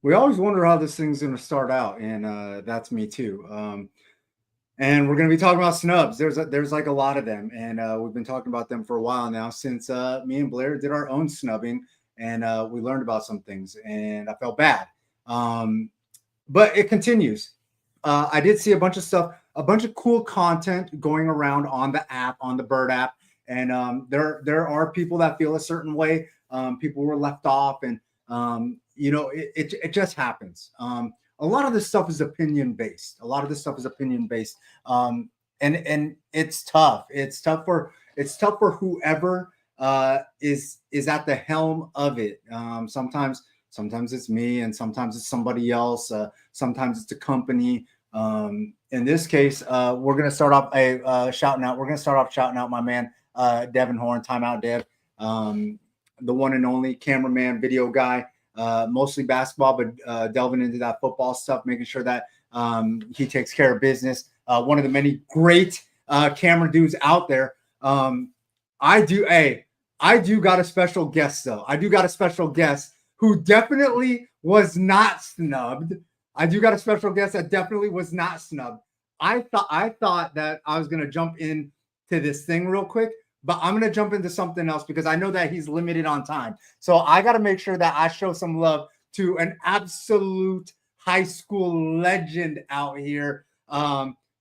We always wonder how this thing's going to start out, and that's me too. And we're going to be talking about snubs. There's like a lot of them, and we've been talking about them for a while now since me and Blair did our own snubbing, and we learned about some things, and I felt bad. Um, but it continues. I did see a bunch of stuff, a bunch of cool content going around on the app, on the Bird app, and there are people that feel a certain way. People were left off, and it just happens. A lot of this stuff is opinion based. A lot of this stuff is opinion based, and it's tough. It's tough for whoever is at the helm of it. Sometimes it's me, and sometimes it's somebody else. Sometimes it's a company. In this case, we're gonna start off shouting out. We're gonna start off shouting out my man Devin Horn. Timeout, Dev. The one and only cameraman, video guy. Mostly basketball, but delving into that football stuff, making sure that he takes care of business. One of the many great camera dudes out there. I do got a special guest though. I do got a special guest who definitely was not snubbed. I do got a special guest that definitely was not snubbed. I thought that I was gonna jump in to this thing real quick, but I'm gonna jump into something else because I know that he's limited on time. So I got to make sure that I show some love to an absolute high school legend out here,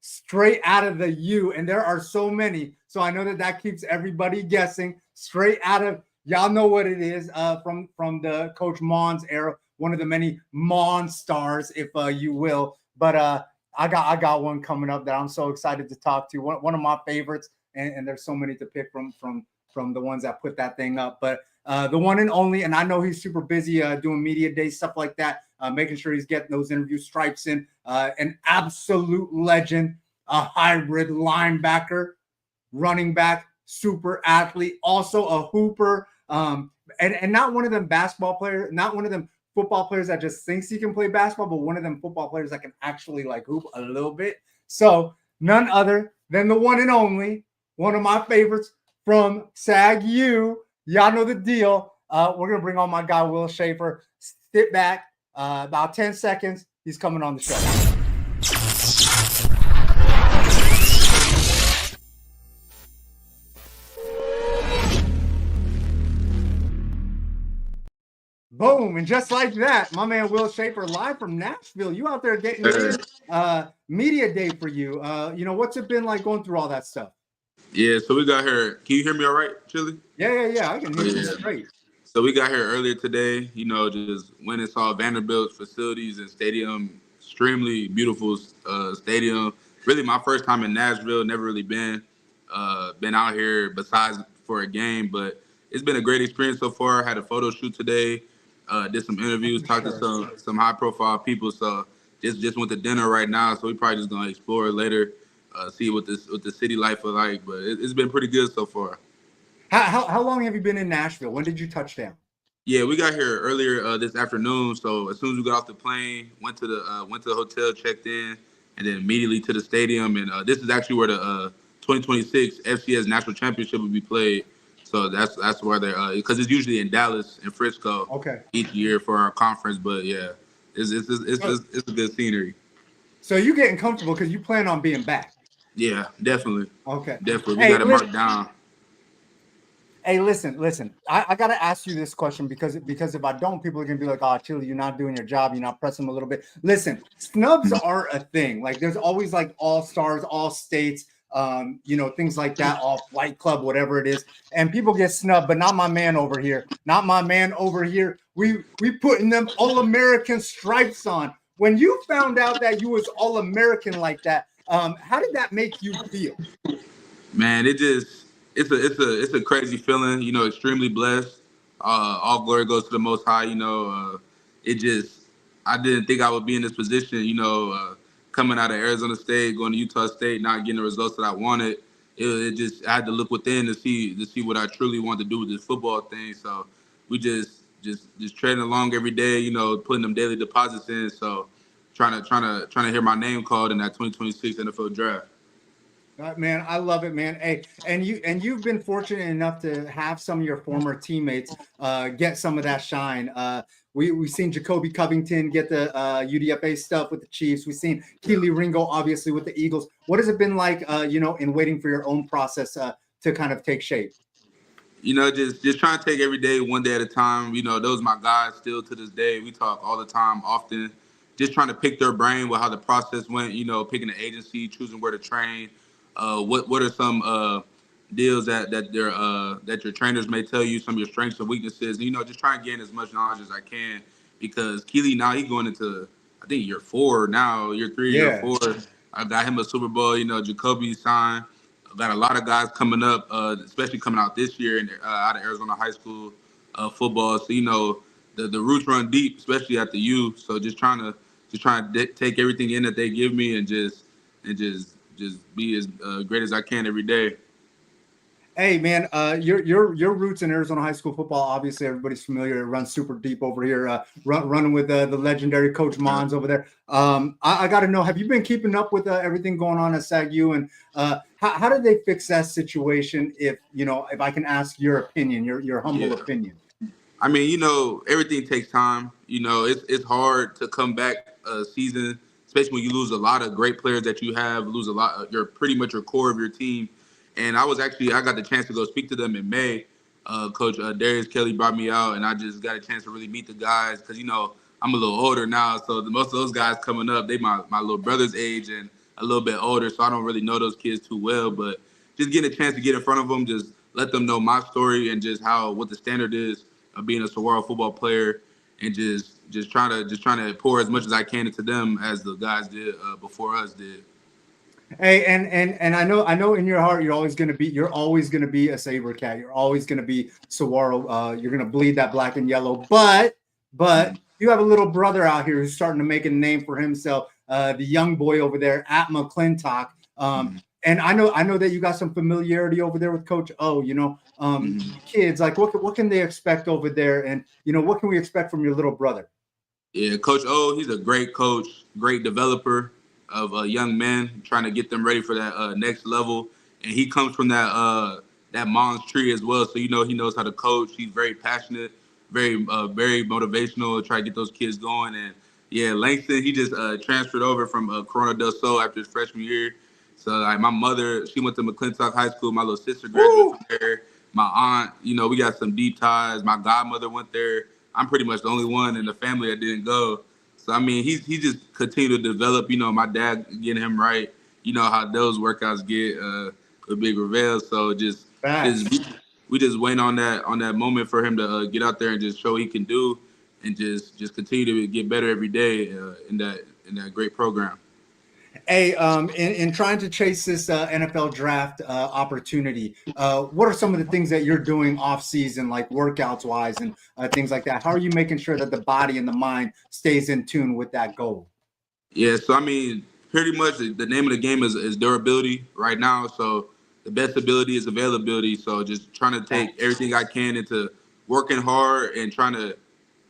straight out of the U, and there are so many. So I know that keeps everybody guessing. Straight out of, y'all know what it is, from the Coach Mon's era, one of the many Mon stars, if you will. But I got one coming up that I'm so excited to talk to. One of my favorites, and there's so many to pick from the ones that put that thing up. But the one and only, and I know he's super busy doing media day stuff like that, making sure he's getting those interview stripes in. An absolute legend, a hybrid linebacker, running back, super athlete, also a hooper, and not one of them basketball players, not one of them football players that just thinks he can play basketball, but one of them football players that can actually like hoop a little bit. So none other than the one and only, one of my favorites from SAGU. Y'all know the deal. We're going to bring on my guy, Will Shaffer. Sit back. About 10 seconds. He's coming on the show. Boom. And just like that, my man, Will Shaffer, live from Nashville. You out there getting in media day for you. What's it been like going through all that stuff? Yeah, so we got here. Can you hear me all right, Chili? Yeah. I can hear you straight. So we got here earlier today, just went and saw Vanderbilt's facilities and stadium. Extremely beautiful stadium. Really my first time in Nashville, never really been out here besides for a game, but it's been a great experience so far. Had a photo shoot today, did some interviews, talked to some high profile people. So just went to dinner right now, so we probably just gonna explore later. See what the city life is like, but it's been pretty good so far. How long have you been in Nashville? When did you touch down? Yeah, we got here earlier this afternoon. So as soon as we got off the plane, went to the hotel, checked in, and then immediately to the stadium. And this is actually where the 2026 FCS National Championship will be played. So that's where they're because it's usually in Dallas and Frisco. Okay. Each year for our conference, but yeah, it's a good scenery. So you getting comfortable because you plan on being back? Yeah, definitely. Okay. Definitely. We got it marked down. Hey, listen. I got to ask you this question because if I don't, people are going to be like, oh, Chili, you're not doing your job. You're not pressing them a little bit. Listen, snubs are a thing. Like there's always like all stars, all states, things like that, all flight club, whatever it is. And people get snubbed, but not my man over here. Not my man over here. We putting them All-American stripes on. When you found out that you was All-American like that, how did that make you feel? Man, it's a crazy feeling. Extremely blessed. All glory goes to the Most High. I didn't think I would be in this position. Coming out of Arizona State, going to Utah State, not getting the results that I wanted. I had to look within to see what I truly wanted to do with this football thing. So we just trading along every day. Putting them daily deposits in. So trying to hear my name called in that 2026 NFL draft. Man, I love it, man. Hey, and you've been fortunate enough to have some of your former teammates get some of that shine. we've seen Jacoby Covington get the UDFA stuff with the Chiefs. We've seen Keely Ringo obviously with the Eagles. What has it been like, in waiting for your own process to kind of take shape? Just trying to take every day one day at a time. Those are my guys still to this day. We talk all the time, often. Just trying to pick their brain with how the process went. Picking an agency, choosing where to train. What are some deals that your trainers may tell you, some of your strengths and weaknesses. Just try and gain as much knowledge as I can, because Keely now he's going into, I think, year 4 now, year 3, year Yeah. 4. I got him a Super Bowl. Jacoby signed. Got a lot of guys coming up, especially coming out this year and out of Arizona high school football. So the roots run deep, especially at the U. So just trying to take everything in that they give me, and just be as great as I can every day. Hey man, your roots in Arizona high school football. Obviously, everybody's familiar. It runs super deep over here. Running with the legendary Coach Yeah. Mons over there. I got to know, have you been keeping up with everything going on at SAGU, and how did they fix that situation? If I can ask your opinion, your humble Yeah. opinion. I mean, everything takes time. It's hard to come back a season, especially when you lose a lot of great players that you have, lose a lot. You're pretty much your core of your team. And I got the chance to go speak to them in May. Coach Darius Kelly brought me out, and I just got a chance to really meet the guys, because I'm a little older now, so most of those guys coming up, they my little brother's age and a little bit older, so I don't really know those kids too well. But just getting a chance to get in front of them, just let them know my story and just what the standard is of being a Saguaro football player, and just trying to pour as much as I can into them as the guys did before us did. Hey, and I know in your heart you're always gonna be a Saber cat. You're always gonna be Saguaro. You're gonna bleed that black and yellow. But you have a little brother out here who's starting to make a name for himself. The young boy over there at McClintock. Mm-hmm. And I know that you got some familiarity over there with Coach O. Mm-hmm. Kids, like what can they expect over there, and what can we expect from your little brother? Yeah, Coach O, he's a great coach, great developer of young men, trying to get them ready for that next level. And he comes from that Mons tree as well, so he knows how to coach. He's very passionate, very motivational to try to get those kids going. And yeah, Langston, he just transferred over from Corona del Sol after his freshman year. So like my mother, she went to McClintock High School. My little sister graduated Woo! from there. My aunt, we got some deep ties. My godmother went there. I'm pretty much the only one in the family that didn't go. So I mean, he just continued to develop. My dad getting him right. You know how those workouts get with Big Reveal. So just Facts. we just waiting on that moment for him to get out there and just show what he can do, and just continue to get better every day in that great program. Hey, in trying to chase this NFL draft opportunity, what are some of the things that you're doing off season, like workouts wise and things like that? How are you making sure that the body and the mind stays in tune with that goal? Yeah, so I mean, pretty much the name of the game is durability right now. So the best ability is availability. So just trying to take Facts. everything I can into working hard and trying to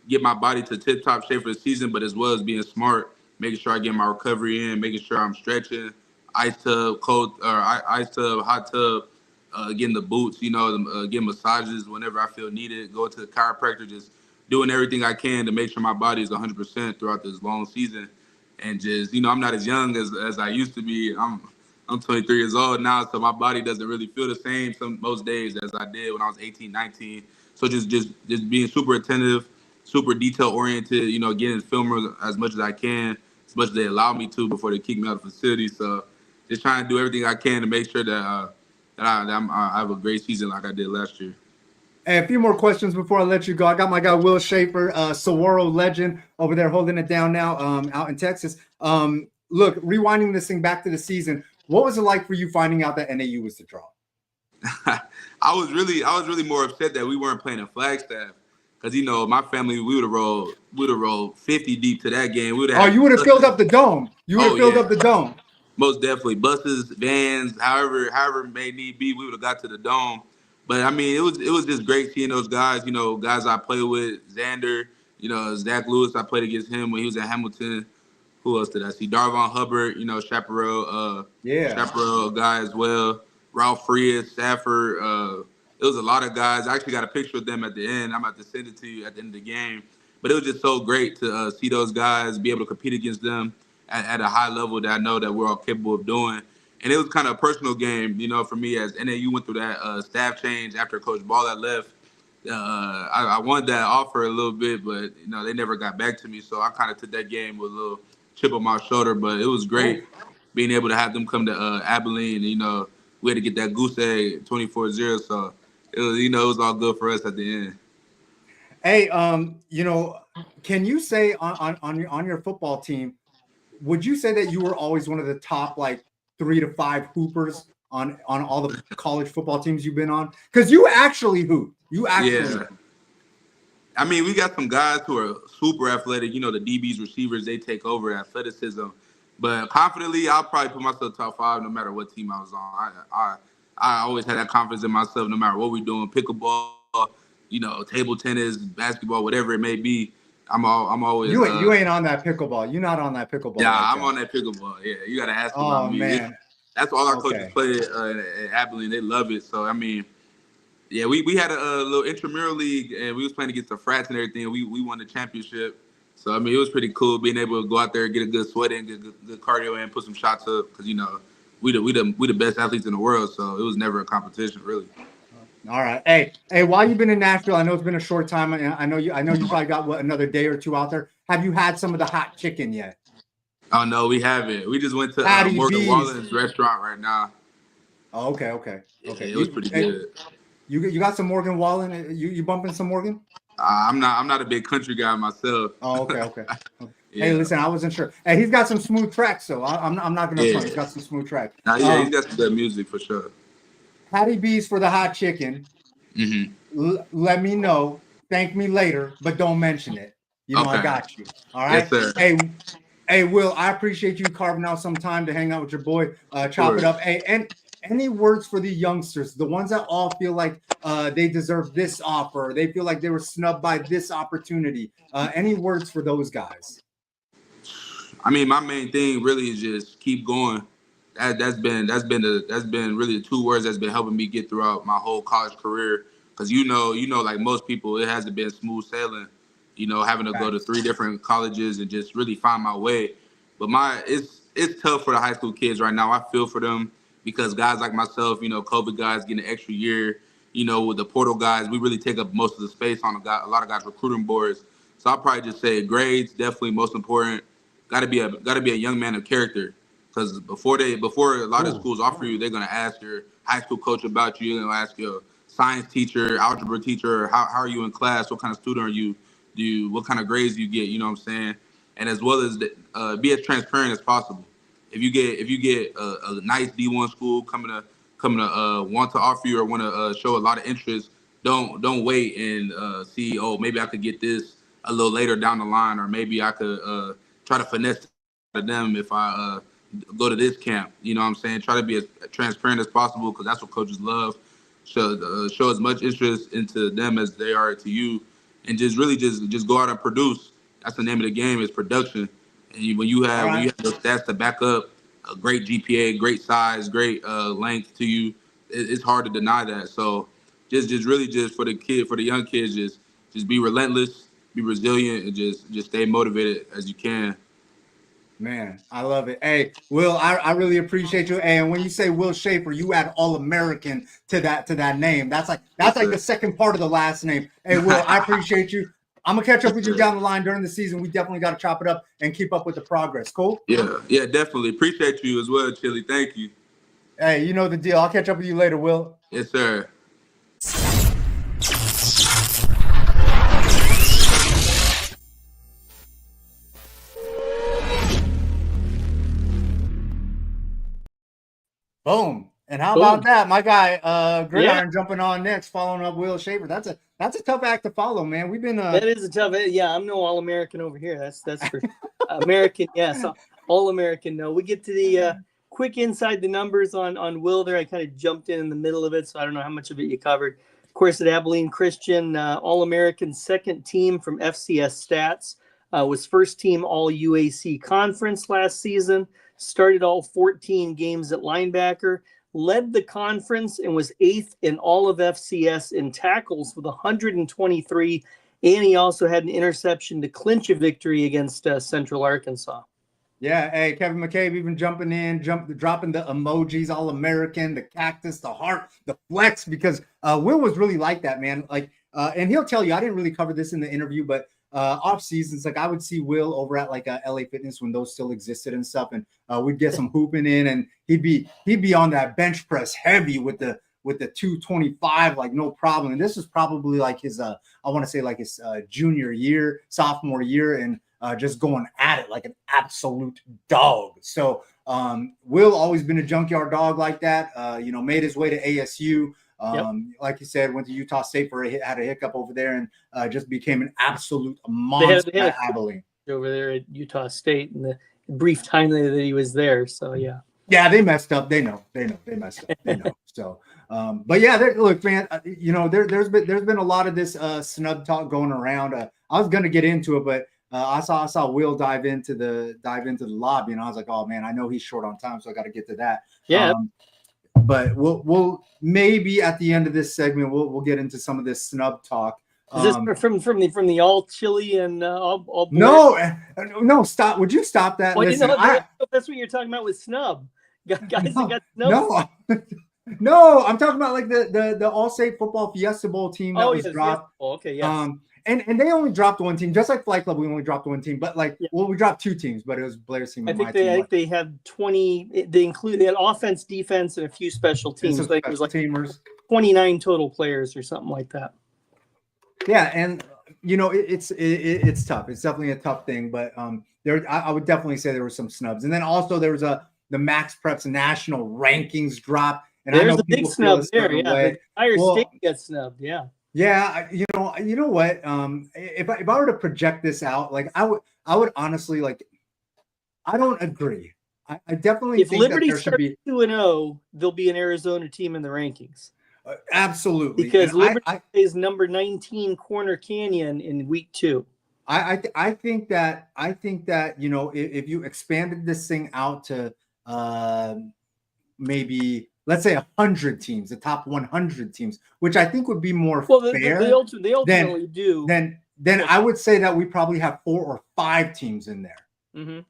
get my body to tip top shape for the season, but as well as being smart, making sure I get my recovery in, making sure I'm stretching, ice tub, cold or ice tub, hot tub, getting the boots, getting massages whenever I feel needed, going to the chiropractor, just doing everything I can to make sure my body is 100% throughout this long season. And just, I'm not as young as I used to be. I'm 23 years old now, so my body doesn't really feel the same most days as I did when I was 18, 19. So just being super attentive, super detail oriented, getting film as much as I can, as much as they allow me to before they kick me out of the facility. So just trying to do everything I can to make sure that I have a great season like I did last year. Hey, a few more questions before I let you go. I got my guy Will Shaffer, Saguaro legend, over there holding it down now, out in Texas. Look, rewinding this thing back to the season, what was it like for you finding out that NAU was the draw? I was really more upset that we weren't playing in Flagstaff, because my family, we would have rolled 50 deep to that game. We would Oh, have you would have had filled buses. up the dome. You would Oh have filled yeah, up the dome. most definitely buses, vans, however it may need be. We would have got to the dome. But I mean, it was just great seeing those guys. Guys I played with, Xander. Zach Lewis. I played against him when he was at Hamilton. Who else did I see? Darvon Hubbard, Yeah. Chaparral guy as well. Ralph Frias, Shaffer. It was a lot of guys. I actually got a picture of them at the end. I'm about to send it to you at the end of the game. But it was just so great to see those guys, be able to compete against them at a high level that I know that we're all capable of doing. And it was kind of a personal game, for me. And then you went through that staff change after Coach Ball had left. I wanted that offer a little bit, but they never got back to me. So I kind of took that game with a little chip on my shoulder. But it was great being able to have them come to Abilene. We had to get that goose egg 24-0. So it was, it was all good for us at the end. Hey, can you say on your football team, would you say that you were always one of the top like 3 to 5 hoopers on all the college football teams you've been on? Because you actually hoop. Yeah. I mean, we got some guys who are super athletic. The DBs, receivers, they take over athleticism. But confidently, I'll probably put myself top 5 no matter what team I was on. I always had that confidence in myself no matter what we're doing. Pickleball, table tennis, basketball, whatever it may be. I'm always. You ain't on that pickleball. You're not on that pickleball. Yeah, like I'm on that pickleball. Yeah, you got to ask about me. Man. That's all our coaches play at Abilene. They love it. So, I mean, yeah, we had a little intramural league, and we was playing against the frats and everything. We won the championship. So, I mean, it was pretty cool being able to go out there, get a good sweat in, get good cardio in, put some shots up, because, we the best athletes in the world. So, it was never a competition, really. All right. Hey, while you've been in Nashville, I know it's been a short time. I know you probably got another day or two out there. Have you had some of the hot chicken yet? Oh no, we haven't. We just went to Morgan Wallen's restaurant right now. Oh, okay. Yeah, it was pretty good. You got some Morgan Wallen? You bumping some Morgan? I'm not a big country guy myself. Oh, okay. Yeah. Hey, listen, I wasn't sure. Hey, he's got some smooth tracks, so I'm not gonna front. He's got some smooth tracks. Yeah, he's got some good music for sure. Hattie B's for the hot chicken. Mm-hmm. Let me know. Thank me later, but don't mention it. Okay. I got you. All right. Yes, sir. Hey, Will, I appreciate you carving out some time to hang out with your boy, chop it up. Hey, and any words for the youngsters, the ones that all feel like they deserve this offer, they feel like they were snubbed by this opportunity. Any words for those guys? I mean, my main thing really is just keep going. That's been really the 2 words that's been helping me get throughout my whole college career. Because like most people, it hasn't been smooth sailing. Having to go to 3 different colleges and just really find my way. But it's tough for the high school kids right now. I feel for them because guys like myself, COVID guys getting an extra year. With the portal guys, we really take up most of the space on a lot of guys' recruiting boards. So I'll probably just say grades definitely most important. Got to be a young man of character. Because before a lot of schools offer you, they're gonna ask your high school coach about you. They're gonna ask your science teacher, algebra teacher, how are you in class? What kind of student are you? What kind of grades do you get? You know what I'm saying? And as well as be as transparent as possible. If you get a nice D1 school coming to want to offer you or want to show a lot of interest, don't wait and see, maybe I could get this a little later down the line, or maybe I could try to finesse to them if I go to this camp. You know what I'm saying? Try to be as transparent as possible, because that's what coaches love. Show as much interest into them as they are to you, and just really just go out and produce. That's the name of the game, is production. And when you have those stats to back up a great GPA, great size, great length to you, it's hard to deny that. So just really for the young kids, just be relentless, be resilient, and just stay motivated as you can. Man, I love it. Hey, Will, I really appreciate you. And when you say Will Shaffer, you add All-American to that name. That's like the second part of the last name. Hey, Will, I appreciate you. I'm gonna catch up with you down the line during the season. We definitely got to chop it up and keep up with the progress. Cool? Yeah, definitely. Appreciate you as well, Chili. Thank you. Hey, you know the deal. I'll catch up with you later, Will. Yes, sir. Boom. And how about that? My guy, Gridiron jumping on next, following up Will Shaffer. That's a tough act to follow, man. We've been that is a tough. Yeah, I'm no All-American over here. That's for American. Yes, All-American. No, we get to the quick inside the numbers on Will there. I kind of jumped in the middle of it, so I don't know how much of it you covered. Of course, at Abilene Christian, All-American, second team from FCS Stats, was first team All-UAC Conference last season. Started all 14 games at linebacker, led the conference, and was 8th in all of FCS in tackles with 123 and he also had an interception to clinch a victory against Central Arkansas. Yeah, hey, Kevin McCabe even jumping in, dropping the emojis, all American, the cactus, the heart, the flex, because Will was really like that, man. Like, and he'll tell you, I didn't really cover this in the interview, but off seasons, like I would see Will over at like LA Fitness when those still existed and stuff, and we'd get some hooping in, and he'd be on that bench press heavy with the 225, like no problem. And this was probably like his I want to say like his junior year, sophomore year, and just going at it like an absolute dog. So Will always been a junkyard dog like that. Made his way to ASU. Like you said, went to Utah State had a hiccup over there, and just became an absolute monster at Abilene. Over there at Utah State in the brief time that he was there. So yeah, they messed up. They know they messed up. They know. So, but yeah, look, man. There's been a lot of this snub talk going around. I was gonna get into it, but I saw Will dive into the lobby, and I was like, oh man, I know he's short on time, so I got to get to that. Yeah. But we'll maybe at the end of this segment we'll get into some of this snub talk. Is this from the all chili and all no, stop. Would you stop that? Well, listen, that's what you're talking about with snub. Guys that got snubbed. No, I'm talking about like the All-State Football Fiesta Bowl team that was dropped. Okay, yes. And they only dropped one team, just like Flight Club. We only dropped one team, but we dropped two teams, but it was Blair's team. I think they had 20. They had offense, defense, and a few special teams. It was like teamers. 29 total players or something like that. Yeah, and it's tough. It's definitely a tough thing, but I would definitely say there were some snubs, and then also there was the Max Preps national rankings drop. And there's a big snub there. Yeah, the entire state gets snubbed. Yeah. Yeah, you know what? If I were to project this out, like I would honestly like. I don't agree. I definitely think Liberty starts 2-0, there'll be an Arizona team in the rankings. Absolutely, because Liberty is number 19 Corner Canyon in week 2. I think that if you expanded this thing out to maybe, let's say 100 teams, the top 100 teams, which I think would be more fair. They ultimately do. Then I would say that we probably have 4 or 5 teams in there. Mm-hmm.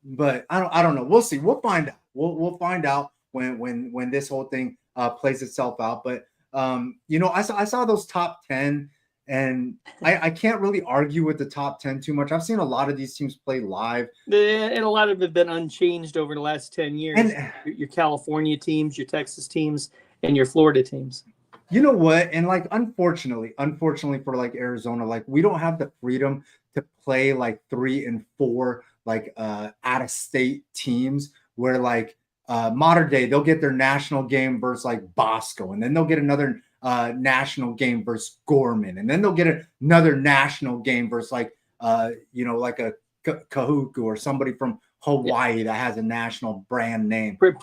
But I don't know. We'll see. We'll find out. We'll find out when this whole thing plays itself out. But I saw those top 10, and I can't really argue with the top 10 too much. I've seen a lot of these teams play live, and a lot of them have been unchanged over the last 10 years. And your California teams, your Texas teams, and your Florida teams. You know what? And like, unfortunately for like Arizona, like we don't have the freedom to play like 3 and 4 like out of state teams where like modern day they'll get their national game versus like Bosco, and then they'll get another national game versus Gorman, and then they'll get another national game versus like like a Kahuku or somebody from Hawaii that has a national brand name. Pretty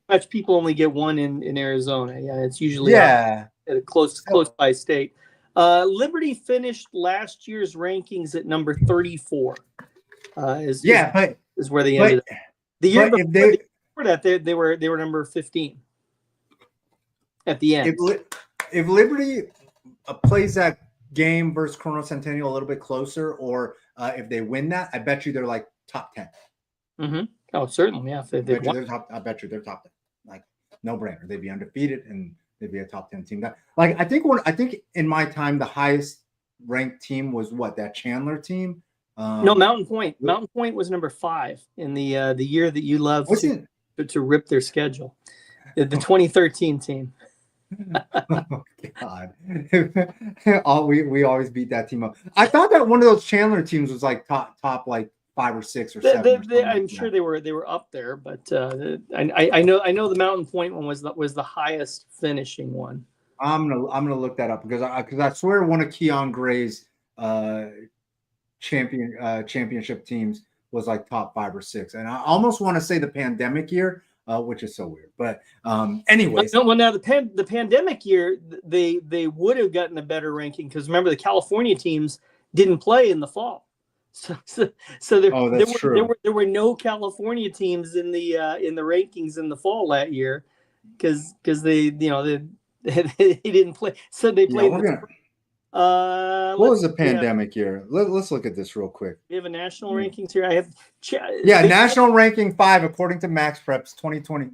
much people only get one in Arizona. Yeah, it's usually at a close by state. Liberty finished last year's rankings at number 34. Is where they ended up. The year before that, they were number 15 at the end. If Liberty plays that game versus Coronel Centennial a little bit closer, or if they win that, I bet you they're like top 10. Mm-hmm. Oh, certainly, yeah. I bet you they're top 10. Like, no brainer. They'd be undefeated and they'd be a top 10 team. I think in my time the highest ranked team was that Chandler team. No, Mountain Point. Mountain Point was number 5 in the year that you loved to rip their schedule. The 2013 team. Oh God! we always beat that team up. I thought that one of those Chandler teams was like top like 5 or 6 or 7. I'm sure they were up there, but I know the Mountain Point one was the highest finishing one. I'm gonna look that up because I swear one of Keon Gray's championship teams was like top 5 or 6, and I almost want to say the pandemic year, which is so weird. But anyways, well, now the pandemic year they would have gotten a better ranking because remember the California teams didn't play in the fall, so there were no California teams in the rankings in the fall that year because they didn't play, so they played. What was the pandemic year? Let's look at this real quick. We have a national rankings here. I have national ranking 5 according to Max Preps 2020.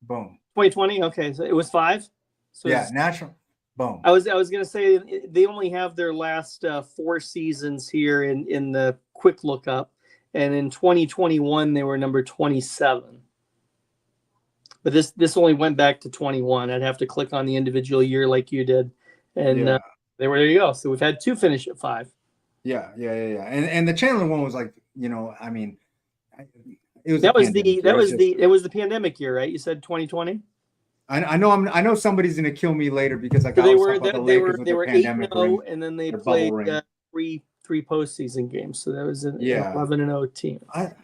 Boom. 2020. Okay, so it was 5. So yeah, national. Boom. I was gonna say they only have their last 4 seasons here in the quick lookup, and in 2021 they were number 27. But this only went back to 21. I'd have to click on the individual year like you did, and there you go. So we've had 2 finish at 5. Yeah. And the Chandler one was like, I mean, it was it was the pandemic year, right? You said 2020. I know somebody's gonna kill me later because like so they were 8-0, and then they played 3 postseason games. So that was an 11-0 team.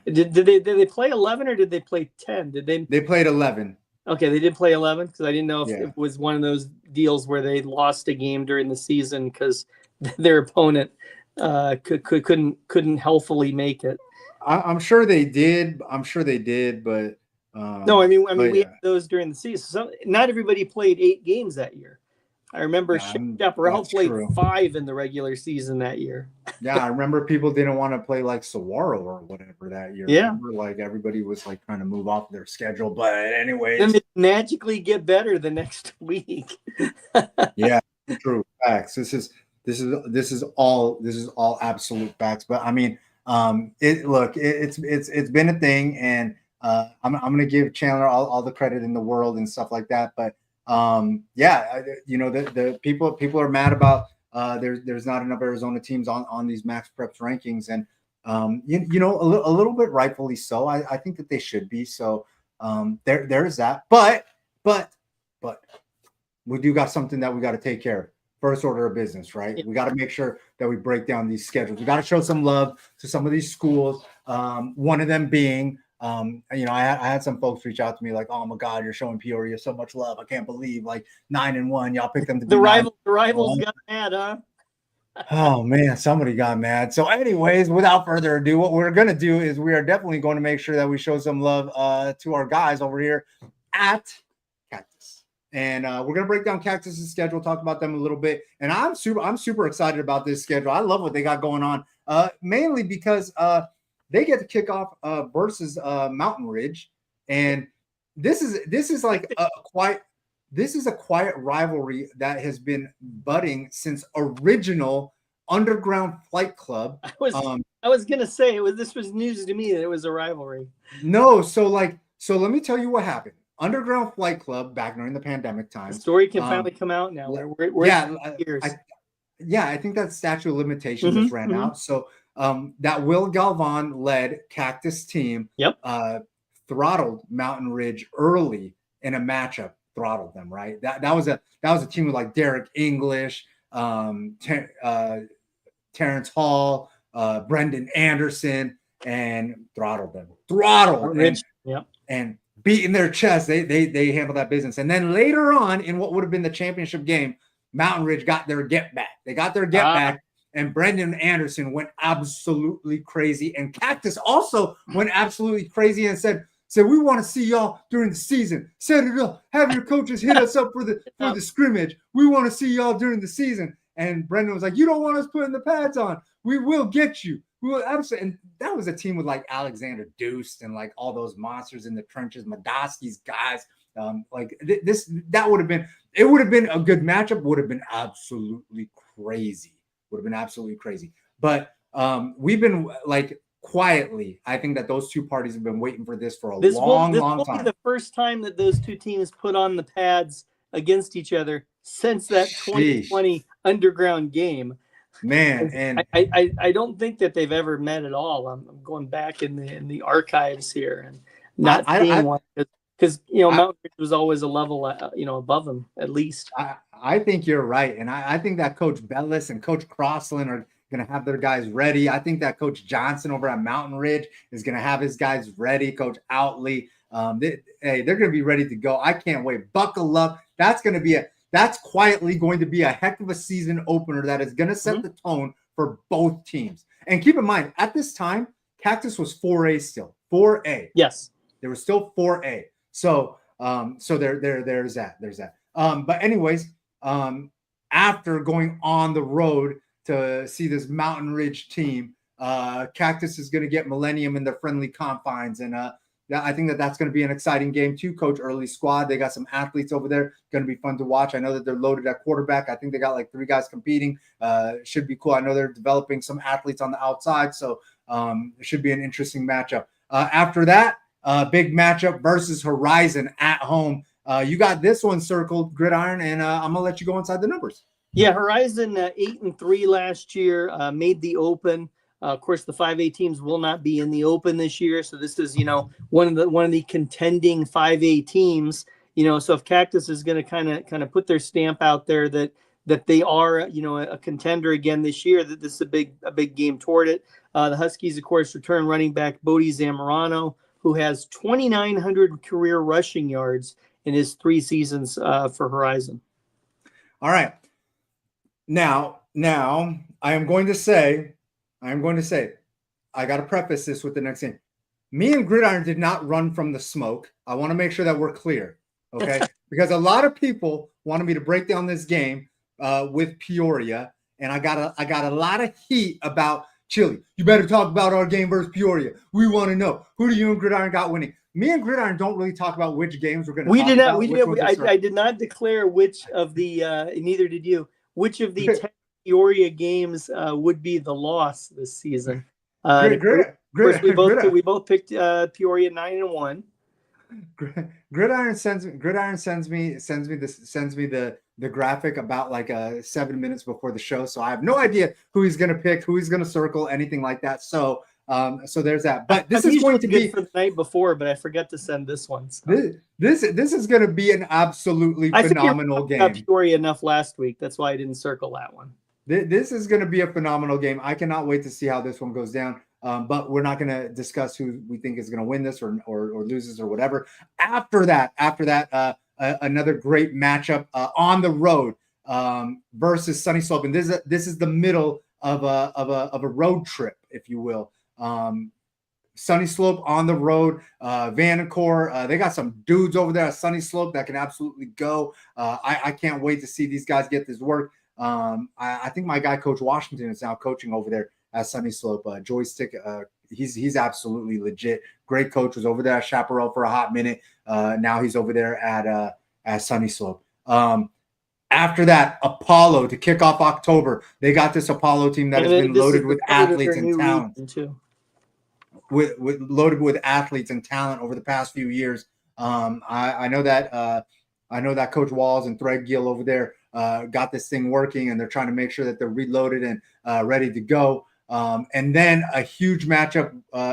Did they play 11 or did they play 10? They played 11. Okay, they did play 11 because I didn't know if it was one of those deals where they lost a game during the season because their opponent couldn't healthfully make it. I'm sure they did. But no, I mean we had those during the season. So not everybody played 8 games that year. I remember Shaffer played 5 in the regular season that year. Yeah, I remember people didn't want to play like Saguaro or whatever that year. Yeah, remember, like everybody was like trying to move off their schedule. But anyways, then they magically get better the next week. Yeah, true facts. This is all absolute facts. But I mean, it's been a thing, and I'm gonna give Chandler all the credit in the world and stuff like that. But the people are mad about there's not enough Arizona teams on these Max Preps rankings, and a little bit rightfully so. I think that they should be. So there's that. But we do got something that we got to take care of. First order of business, right? Yeah. We got to make sure that we break down these schedules. We got to show some love to some of these schools. One of them being, I had some folks reach out to me like, "Oh my God, you're showing Peoria so much love. I can't believe 9-1. Y'all picked them to be the rivals got mad, huh?" Oh man, somebody got mad. So, anyways, without further ado, what we're gonna do is we are definitely going to make sure that we show some love to our guys over here at Cactus. And we're gonna break down Cactus's schedule, talk about them a little bit. And I'm super excited about this schedule. I love what they got going on, mainly because they get to kick off versus Mountain Ridge, and this is like a quiet rivalry that has been budding since original Underground Flight Club. I was gonna say this was news to me that it was a rivalry. No, so let me tell you what happened. Underground Flight Club back during the pandemic time. The story can finally come out now. I think that statute of limitations just ran out. So that Will Galvan led Cactus team throttled Mountain Ridge early in a matchup. Throttled them, right? That was a team with like Derek English, Terrence Hall, Brendan Anderson, and throttled them. And beating their chest. They handled that business. And then later on in what would have been the championship game, Mountain Ridge got their get back. They got their get back, and Brendan Anderson went absolutely crazy. And Cactus also went absolutely crazy and said, we want to see y'all during the season. Set it up. Have your coaches hit us up for the scrimmage. We want to see y'all during the season. And Brendan was like, you don't want us putting the pads on. We will get you. We will absolutely. And that was a team with like Alexander Deuce and like all those monsters in the trenches, Madosky's guys. That would have been a good matchup. Would have been absolutely crazy. But we've been like quietly, I think that those two parties have been waiting for this for a long time. This will be the first time that those two teams put on the pads against each other since that 2020 underground game. Man, and I don't think that they've ever met at all. I'm going back in the archives here and not seeing one because Mountain Ridge was always a level above them at least. I think you're right, and I think that Coach Bellis and Coach Crossland are going to have their guys ready. I think that Coach Johnson over at Mountain Ridge is going to have his guys ready. Coach Outley, they're going to be ready to go. I can't wait. Buckle up. That's quietly going to be a heck of a season opener that is going to set the tone for both teams. And keep in mind, at this time, Cactus was 4A still. 4A. Yes. They were still 4A. So there's that. But anyways, after going on the road to see this Mountain Ridge team. Cactus is going to get Millennium in their friendly confines, and I think that's going to be an exciting game too. Coach Early squad, they got some athletes over there, going to be fun to watch. I know that they're loaded at quarterback. I think they got like 3 guys competing. Should be cool. I know they're developing some athletes on the outside, so it should be an interesting matchup. After that, big matchup versus Horizon at home. You got this one circled, Gridiron, and I'm gonna let you go inside the numbers. Yeah, Horizon 8-3 last year, made the Open. Of course, the 5A teams will not be in the Open this year, so this is one of the contending 5A teams. So if Cactus is going to kind of put their stamp out there that they are a contender again this year, that this is a big game toward it. The Huskies, of course, return running back Bodie Zamorano, who has 2,900 career rushing yards in his 3 seasons for Horizon. All right. Now I am going to say, I got to preface this with the next thing. Me and Gridiron did not run from the smoke. I want to make sure that we're clear, okay? Because a lot of people wanted me to break down this game with Peoria, and I got a lot of heat about Chile. You better talk about our game versus Peoria. We want to know, who do you and Gridiron got winning? Me and Gridiron don't really talk about which games we're going to talk about. I did not declare which of the, neither did you, which of the 10 Peoria games would be the loss this season. Of course, we both picked Peoria 9-1. Gridiron sends me the graphic about like 7 minutes before the show, so I have no idea who he's going to pick, who he's going to circle, anything like that. So there's that. But this is going to be for the night before, but I forgot to send this one. So. This is going to be an absolutely phenomenal game. Peoria enough last week. That's why I didn't circle that one. This is going to be a phenomenal game. I cannot wait to see how this one goes down. But we're not going to discuss who we think is going to win this or loses or whatever. After that, another great matchup on the road versus Sunny Slope, and this is the middle of a road trip, if you will. Sunny Slope on the road, Vanacore. They got some dudes over there at Sunny Slope that can absolutely go. I can't wait to see these guys get this work. I think my guy Coach Washington is now coaching over there at Sunny Slope. Joystick, he's absolutely legit. Great coach, was over there at Chaparral for a hot minute. Now he's over there at Sunny Slope. After that, Apollo to kick off October. They got this Apollo team that has been loaded with athletes and talent. Loaded with athletes and talent over the past few years. I know that Coach Walls and Threadgill over there got this thing working, and they're trying to make sure that they're reloaded and ready to go. And then a huge matchup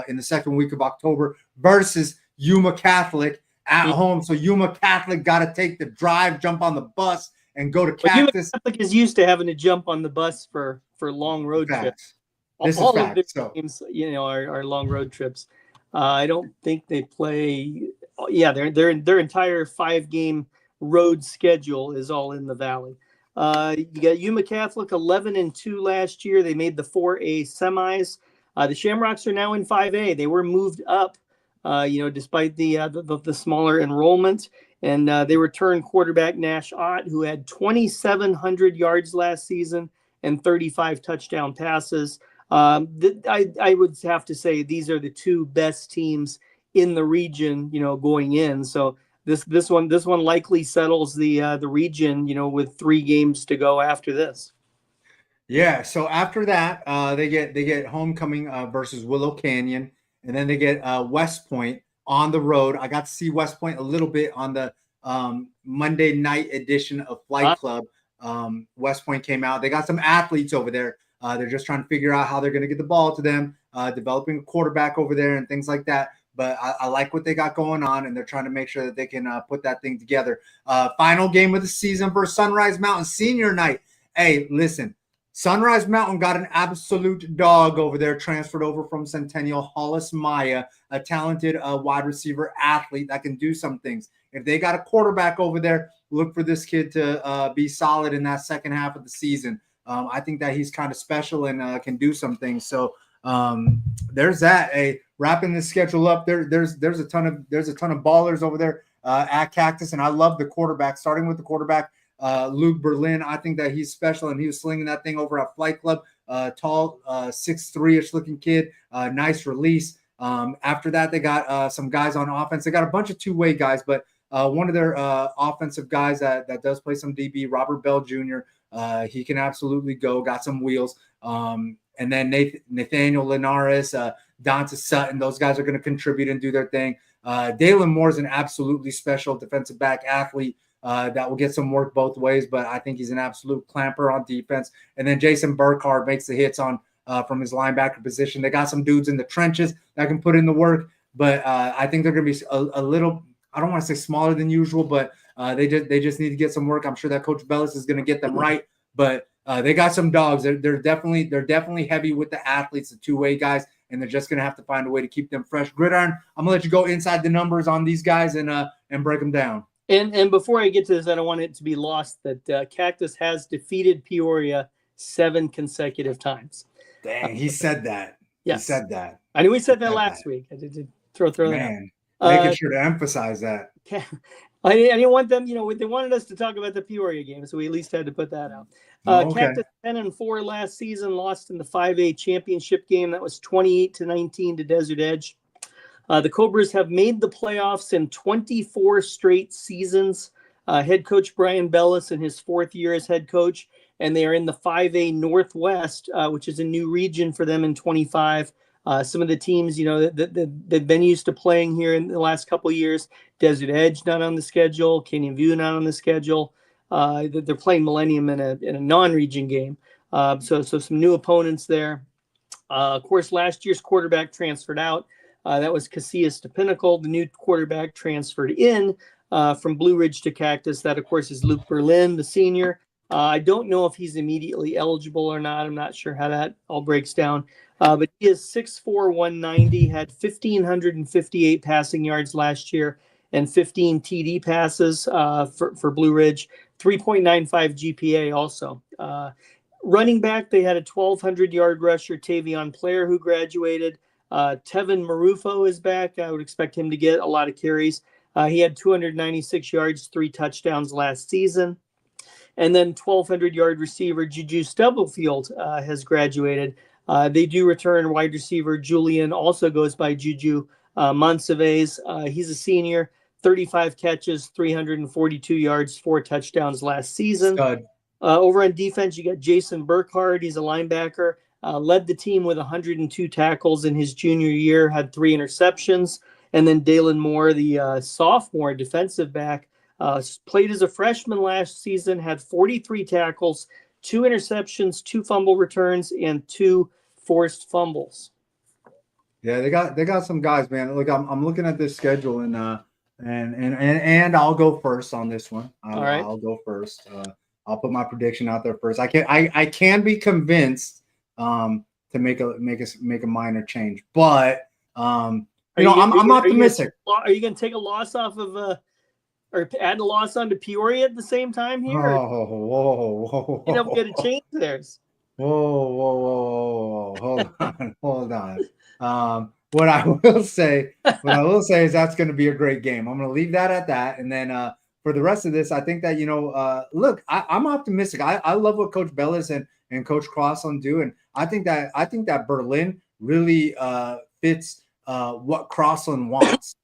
in the second week of October versus Yuma Catholic at home. So Yuma Catholic got to take the drive, jump on the bus, and go to Cactus. Yuma Catholic is used to having to jump on the bus for long road trips. All of their games, are long road trips. I don't think they play. Yeah, their entire 5-game road schedule is all in the Valley. You got Yuma Catholic 11-2 last year. They made the 4A semis. The Shamrocks are now in 5A. They were moved up, despite the smaller enrollment. And they returned quarterback Nash Ott, who had 2,700 yards last season and 35 touchdown passes. I would have to say these are the 2 best teams in the region, going in. So this one likely settles the region, with 3 games to go after this. Yeah. So after that, they get Homecoming versus Willow Canyon, and then they get West Point on the road. I got to see West Point a little bit on the Monday night edition of Flight Club. West Point came out. They got some athletes over there. They're just trying to figure out how they're going to get the ball to them, developing a quarterback over there and things like that. But I like what they got going on, and they're trying to make sure that they can put that thing together. Final game of the season for Sunrise Mountain Senior Night. Hey, listen, Sunrise Mountain got an absolute dog over there, transferred over from Centennial, Hollis Maya, a talented wide receiver athlete that can do some things. If they got a quarterback over there, look for this kid to be solid in that second half of the season. I think that he's kind of special and can do some things. So there's that. Hey, wrapping this schedule up, there's a ton of ballers over there at Cactus, and I love the quarterback. Starting with the quarterback, Luke Berlin. I think that he's special, and he was slinging that thing over at Flight Club. Tall, 6'3" looking kid. Nice release. After that, they got some guys on offense. They got a bunch of two-way guys, but one of their offensive guys that does play some DB, Robert Bell Jr., he can absolutely go, got some wheels. And then Nathaniel Linares, Donta Sutton, those guys are going to contribute and do their thing. Dalen Moore is an absolutely special defensive back athlete that will get some work both ways, but I think he's an absolute clamper on defense. And then Jason Burkhardt makes the hits on from his linebacker position. They got some dudes in the trenches that can put in the work, but I think they're going to be a little, I don't want to say smaller than usual, but they just need to get some work. I'm sure that Coach Bellis is going to get them right, but they got some dogs. They're definitely heavy with the athletes, the two-way guys, and they're just going to have to find a way to keep them fresh. Gridiron, I'm going to let you go inside the numbers on these guys and break them down. And before I get to this, I don't want it to be lost that Cactus has defeated Peoria 7 consecutive times. Dang, he said that. Yes. He said that. I knew we said that last week. I did throw that out. Making sure to emphasize that. I didn't want them, they wanted us to talk about the Peoria game, so we at least had to put that out. Okay. Cactus 10-4 last season, lost in the 5A championship game. That was 28-19 to Desert Edge. The Cobras have made the playoffs in 24 straight seasons. Head coach Brian Bellis in his 4th year as head coach, and they are in the 5A Northwest, which is a new region for them in 25. Some of the teams, that they've been used to playing here in the last couple of years. Desert Edge not on the schedule, Canyon View not on the schedule. They're playing Millennium in a non-region game. So some new opponents there. Of course, last year's quarterback transferred out. That was Casillas to Pinnacle. The new quarterback transferred in from Blue Ridge to Cactus. That, of course, is Luke Berlin, the senior. I don't know if he's immediately eligible or not. I'm not sure how that all breaks down. But he is 6'4", 190, had 1,558 passing yards last year and 15 TD passes for Blue Ridge, 3.95 GPA also. Running back, they had a 1,200-yard rusher, Tavion Player, who graduated. Tevin Marufo is back. I would expect him to get a lot of carries. He had 296 yards, 3 touchdowns last season. And then 1,200-yard receiver Juju Stubblefield has graduated. They do return wide receiver Julian, also goes by Juju Monsaves. He's a senior, 35 catches, 342 yards, 4 touchdowns last season. Over on defense, you got Jason Burkhardt. He's a linebacker. Led the team with 102 tackles in his junior year, had 3 interceptions. And then Dalen Moore, the sophomore defensive back, played as a freshman last season, had 43 tackles, 2 interceptions, 2 fumble returns, and 2 forced fumbles. Yeah, they got some guys, man. Look, I'm looking at this schedule and I'll go first on this one. All right. I'll go first. I'll put my prediction out there first. I can be convinced to make a minor change, but I'm optimistic. Are you going to take a loss off of or add a loss onto Peoria at the same time here? Whoa. You know, get a change theirs. Whoa. Hold on. What I will say is that's going to be a great game. I'm going to leave that at that. And then for the rest of this, I think that, look, I'm optimistic. I love what Coach Bellis and Coach Crossland do. And I think that Berlin really fits what Crossland wants.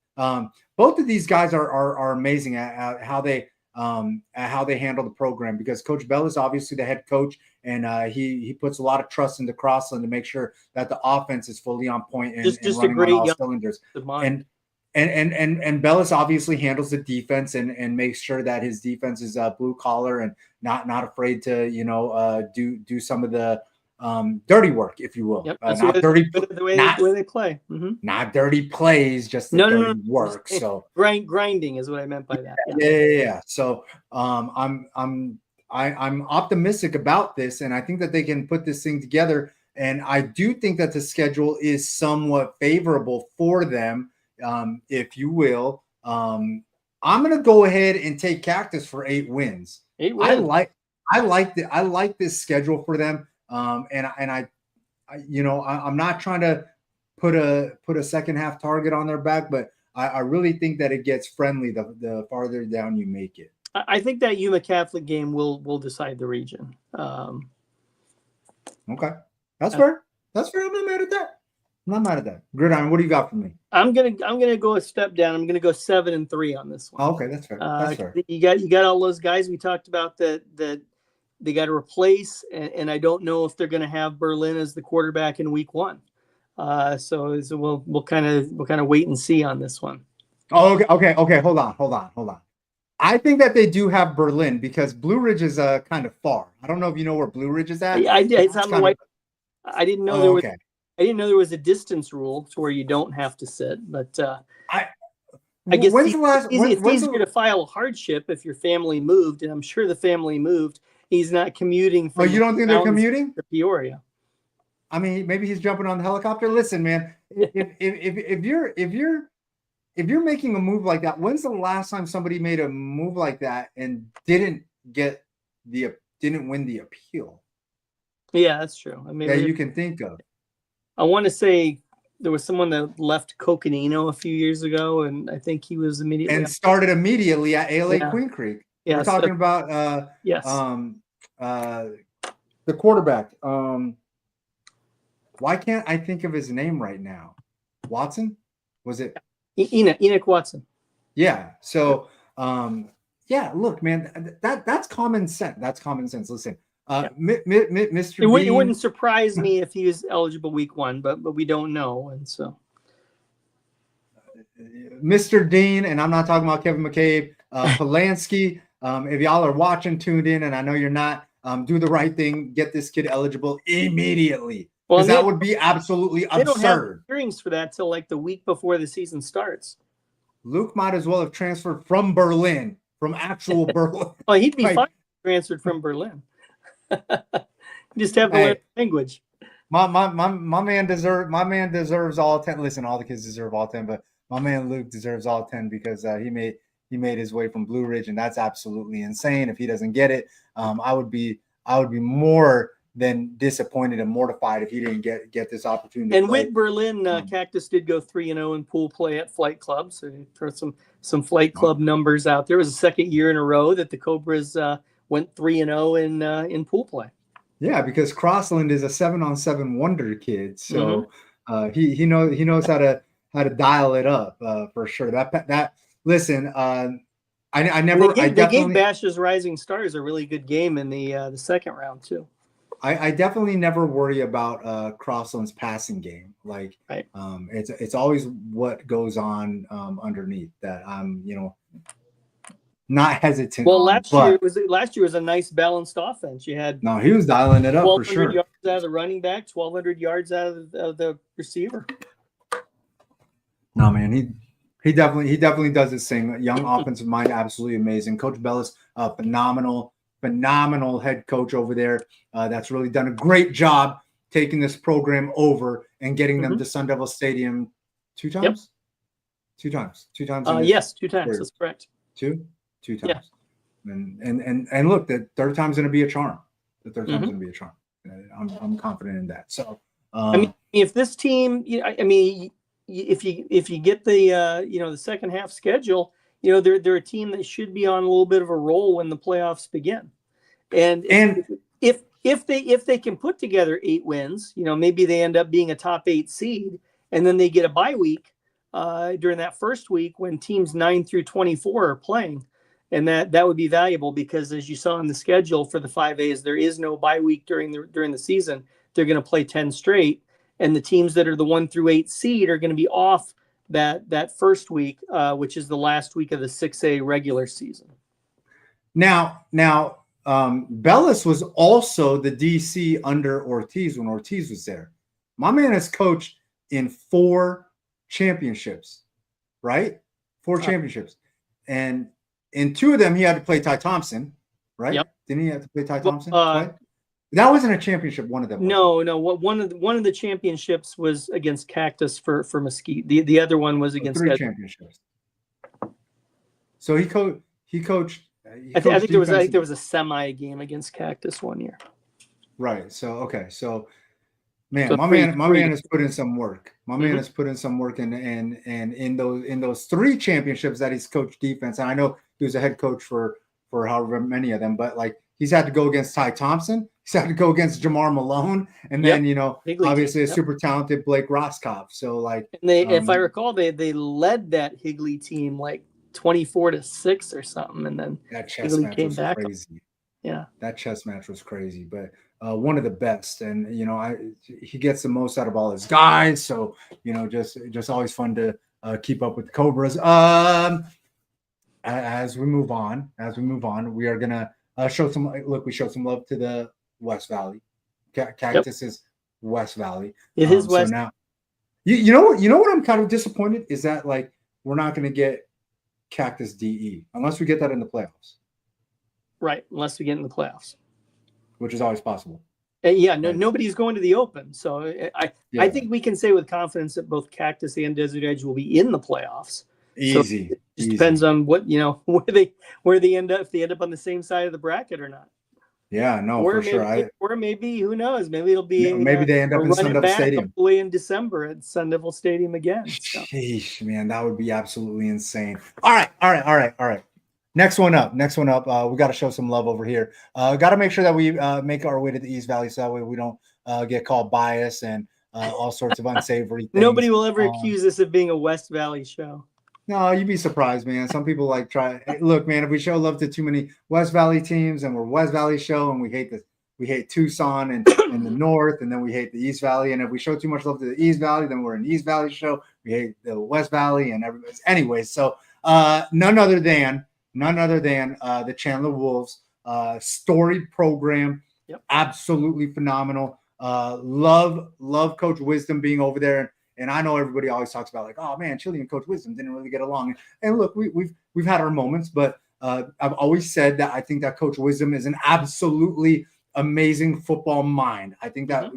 Both of these guys are amazing at how they handle the program, because Coach Bell is obviously the head coach, and he puts a lot of trust into Crossland to make sure that the offense is fully on point and running a great on all cylinders. And Bellis obviously handles the defense and makes sure that his defense is blue collar and not afraid to do some of the dirty work, if you will. Yep, not dirty the way they play. Mm-hmm. Not dirty plays, just the dirty work. So grinding is what I meant by that. Yeah. So I'm optimistic about this, and I think that they can put this thing together. And I do think that the schedule is somewhat favorable for them, if you will. I'm going to go ahead and take Cactus for 8 wins. 8 wins. I like this schedule for them. I'm not trying to put a second half target on their back, but I really think that it gets friendly the farther down you make it. I think that Yuma Catholic game will decide the region. Okay, that's fair. That's fair. I'm not mad at that. I'm not mad at that. Gridiron, what do you got for me? I'm gonna go a step down. I'm gonna go 7-3 on this one. Oh, okay, that's fair. That's fair. You got all those guys we talked about that they got to replace, and I don't know if they're going to have Berlin as the quarterback in week 1. So we'll kind of wait and see on this one. Oh, okay. Hold on. I think that they do have Berlin because Blue Ridge is kind of far. I don't know if you know where Blue Ridge is at. It's on the white. I didn't know there was. Okay. I didn't know there was a distance rule to where you don't have to sit, but I guess it's easier to file a hardship if your family moved, and I'm sure the family moved. He's not commuting from. Oh, you don't think they're commuting to Peoria? I mean, maybe he's jumping on the helicopter. Listen, man, if you're making a move like that, when's the last time somebody made a move like that and didn't win the appeal? Yeah, that's true. I mean, that you can think of. I want to say there was someone that left Coconino a few years ago, and I think he was immediately and started immediately at ALA Queen Creek. Yeah, we're talking about yes. The quarterback. Why can't I think of his name right now? Watson? Was it Enoch Watson? Yeah. So look, man, that's common sense. That's common sense. Listen, Mr. It wouldn't surprise me if he was eligible week 1, but we don't know, and so Mr. Dean, and I'm not talking about Kevin McCabe, Polanski. If y'all are watching, tuned in, and I know you're not, do the right thing. Get this kid eligible immediately. Because that would be absolutely absurd. They don't have hearings for that till like the week before the season starts. Luke might as well have transferred from Berlin, from actual Berlin. Oh, he'd be fine transferred from Berlin. Just have to learn language. My man deserves all 10. Listen, all the kids deserve all 10, but my man Luke deserves all 10 because he made his way from Blue Ridge, and that's absolutely insane. If he doesn't get it, I would be more than disappointed and mortified if he didn't get this opportunity. And with Berlin, Cactus did go 3-0 in pool play at Flight Club, so he threw some Flight Club numbers out there. It was the second year in a row that the Cobras went 3-0 in pool play. Yeah, because Crossland is a 7-on-7 wonder kid, so he knows how to dial it up for sure. That listen, they gave Bash's Rising Stars a really good game in the second round too. I definitely never worry about Crossland's passing game. Like, right. It's always what goes on underneath that I'm not hesitant. Well, last year was a nice balanced offense. You had he was dialing it up for sure. 1,200 yards out of the running back, 1,200 yards out of the receiver. No, man, he definitely does his thing. Young offensive mind, absolutely amazing. Coach Bellis, phenomenal head coach over there. That's really done a great job taking this program over and getting them to Sun Devil Stadium 2 times. Yep. 2 times. 2 times. Yes, 2 times. That's correct. 2 times. Yeah. And look, the third time's going to be a charm. The third time's going to be a charm. I'm confident in that. So, I mean, if this team, if you get the the second half schedule, they're a team that should be on a little bit of a roll when the playoffs begin. And if they can put together 8 wins, maybe they end up being a top 8 seed, and then they get a bye week during that first week when teams 9 through 24 are playing. And that would be valuable because, as you saw in the schedule for the 5As, there is no bye week during the season. They're going to play 10 straight, and the teams that are the 1 through 8 seed are going to be off that first week, which is the last week of the 6A regular season. Now, Bellis was also the DC under Ortiz when Ortiz was there. My man has coached in 4 championships, right? 4 championships, and in 2 of them, he had to play Ty Thompson, right? Yep. Didn't he have to play Ty Thompson? That wasn't a championship. One of them. No. One of the championships was against Cactus for Mesquite. The other one was against 3 championships. So he coached. I think there was a semi game against Cactus one year. Right. So okay. So man, my man has put in some work. My man has put in some work, and in those 3 championships that he's coached defense, and I know he was a head coach for for however many of them, but like he's had to go against Ty Thompson, he's had to go against Jamar Malone, and then Higley obviously team, a super talented Blake Roscoff. So like, and if I recall, they led that Higley team like 24-6 or something, and then that chess Higley match came was back. crazy. Yeah, that chess match was crazy, but one of the best. And he gets the most out of all his guys. So just always fun to keep up with the Cobras. As we move on, we are gonna show some look. We show some love to the West Valley. Cactus is West Valley. it is West. So now, you know what I'm kind of disappointed is that like we're not gonna get Cactus DE unless we get that in the playoffs. Right, unless we get in the playoffs, which is always possible. Yeah, nobody's going to the Open, so I think we can say with confidence that both Cactus and Desert Edge will be in the playoffs. Easy. So it just depends on what where they end up, if they end up on the same side of the bracket or not. Yeah, no, or for maybe, sure. Or maybe who knows? Maybe it'll be maybe they end up in Sun Devil Stadium all the way in December at Sun Devil Stadium again. So. Sheesh, man, that would be absolutely insane. All right. Next one up. We got to show some love over here. Got to make sure that we make our way to the East Valley so that way we don't get called bias and all sorts of unsavory things. Nobody will ever accuse us of being a West Valley show. No, you'd be surprised, man. Some people like try. Look, man, if we show love to too many West Valley teams and we're West Valley show and we hate Tucson and the North, and then we hate the East Valley. And if we show too much love to the East Valley, then we're an East Valley show. We hate the West Valley and everybody. Anyway, so none other than the Chandler Wolves storied program. Yep. Absolutely phenomenal. Love Coach Wisdom being over there. And I know everybody always talks about like, oh man, Chili and Coach Wisdom didn't really get along. And look, we've had our moments, but I've always said that I think that Coach Wisdom is an absolutely amazing football mind. I think that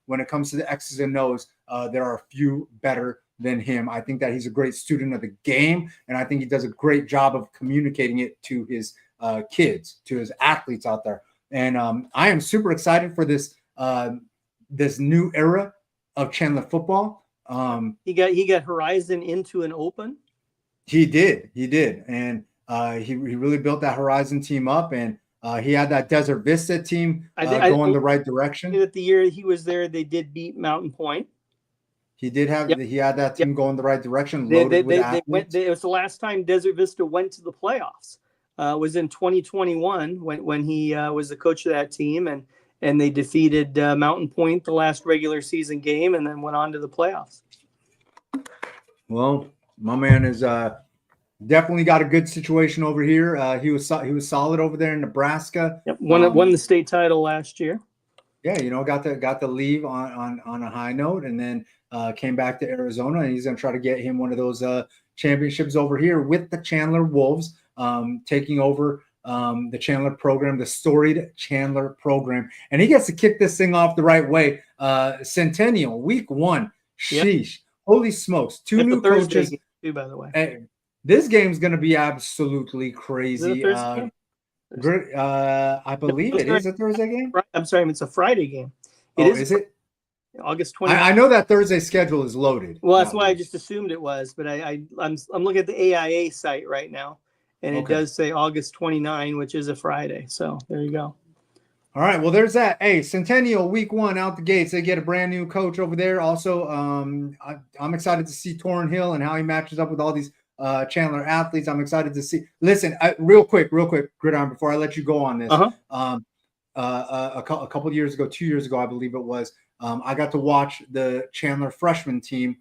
when it comes to the X's and O's, there are a few better than him. I think that he's a great student of the game, and I think he does a great job of communicating it to his kids, to his athletes out there. And I am super excited for this new era of Chandler football. He got Horizon into an Open. He did, and he really built that Horizon team up, and he had that Desert Vista team going the right direction. That the year he was there, they did beat Mountain Point. He did have he had that team going the right direction. It was the last time Desert Vista went to the playoffs. Was in 2021 when he was the coach of that team, and they defeated Mountain Point the last regular season game, and then went on to the playoffs. Well, my man is definitely got a good situation over here. He was solid over there in Nebraska. Yep, won the state title last year. Yeah, got to leave on a high note, and then came back to Arizona, and he's going to try to get him one of those championships over here with the Chandler Wolves, taking over the Chandler program, the storied Chandler program, and he gets to kick this thing off the right way. Centennial Week 1, sheesh, yep. Holy smokes! Two new coaches too, by the way. Hey, this game's going to be absolutely crazy. I believe it is a Thursday game. I'm sorry, it's a Friday game. Is it? August 20th. I know that Thursday schedule is loaded. Well, that's why I just assumed it was, but I'm looking at the AIA site right now, and it does say August 29, which is a Friday. So there you go. All right, well, there's that. Hey, Centennial Week 1 out the gates. They get a brand new coach over there. Also, I'm excited to see Torrin Hill and how he matches up with all these Chandler athletes. I'm excited to see. Listen, real quick, Gridiron, before I let you go on this. A couple of years ago, 2 years ago, I believe it was, I got to watch the Chandler freshman team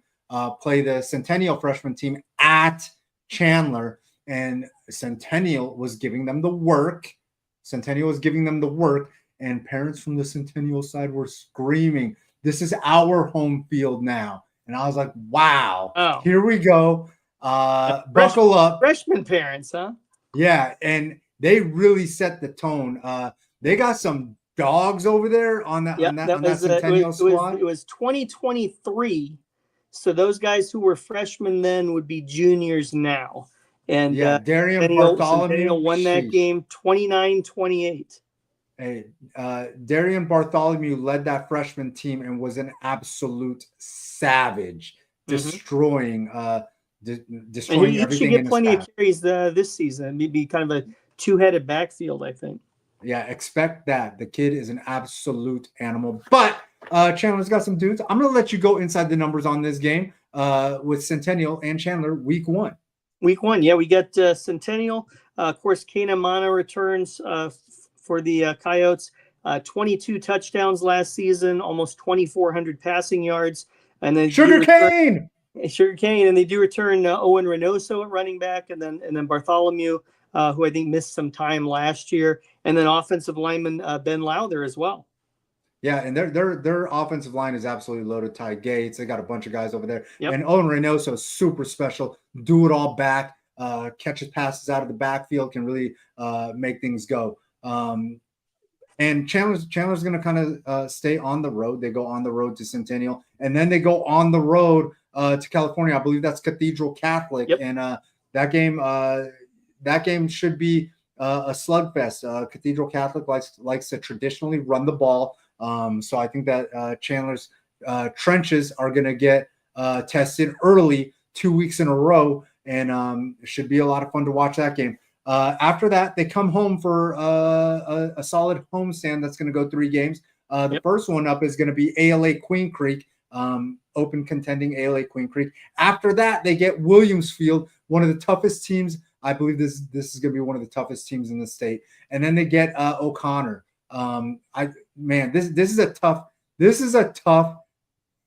play the Centennial freshman team at Chandler, and Centennial was giving them the work. And parents from the Centennial side were screaming, "This is our home field now." And I was like, wow, Here we go. Buckle up. Freshman parents, huh? Yeah, and they really set the tone. They got some dogs over there on that Centennial squad. It was 2023. So those guys who were freshmen then would be juniors now. And Darian Bartholomew won that game 29-28. Hey, Darian Bartholomew led that freshman team and was an absolute savage, destroying destroying everything. He should get plenty of carries this season. It'd be kind of a two-headed backfield, I think. Yeah, expect that. The kid is an absolute animal. But Chandler's got some dudes. I'm going to let you go inside the numbers on this game with Centennial and Chandler week 1. Week 1, yeah, we got Centennial. Of course, Kana Mana returns for the Coyotes. 22 touchdowns last season, almost 2,400 passing yards. And then Sugarcane, and they do return Owen Reynoso at running back, and then Bartholomew, who I think missed some time last year, and then offensive lineman Ben Lowther as well. Yeah, and their offensive line is absolutely loaded. Ty Gates, they got a bunch of guys over there, Yep. and Owen Reynoso is super special. Do it all back, catches passes out of the backfield, can really make things go. And Chandler's going to kind of stay on the road. They go on the road to Centennial, and then they go on the road to California. I believe that's Cathedral Catholic, yep. And that game should be a slugfest. Cathedral Catholic likes to traditionally run the ball, so I think that Chandler's trenches are going to get tested early 2 weeks in a row, and it should be a lot of fun to watch that game. After that, they come home for a solid homestand that's going to go 3 games. The first one up is going to be ALA Queen Creek, open contending ALA Queen Creek. After that, they get Williamsfield, one of the toughest teams. I believe this is going to be one of the toughest teams in the state. And then they get O'Connor. This is a tough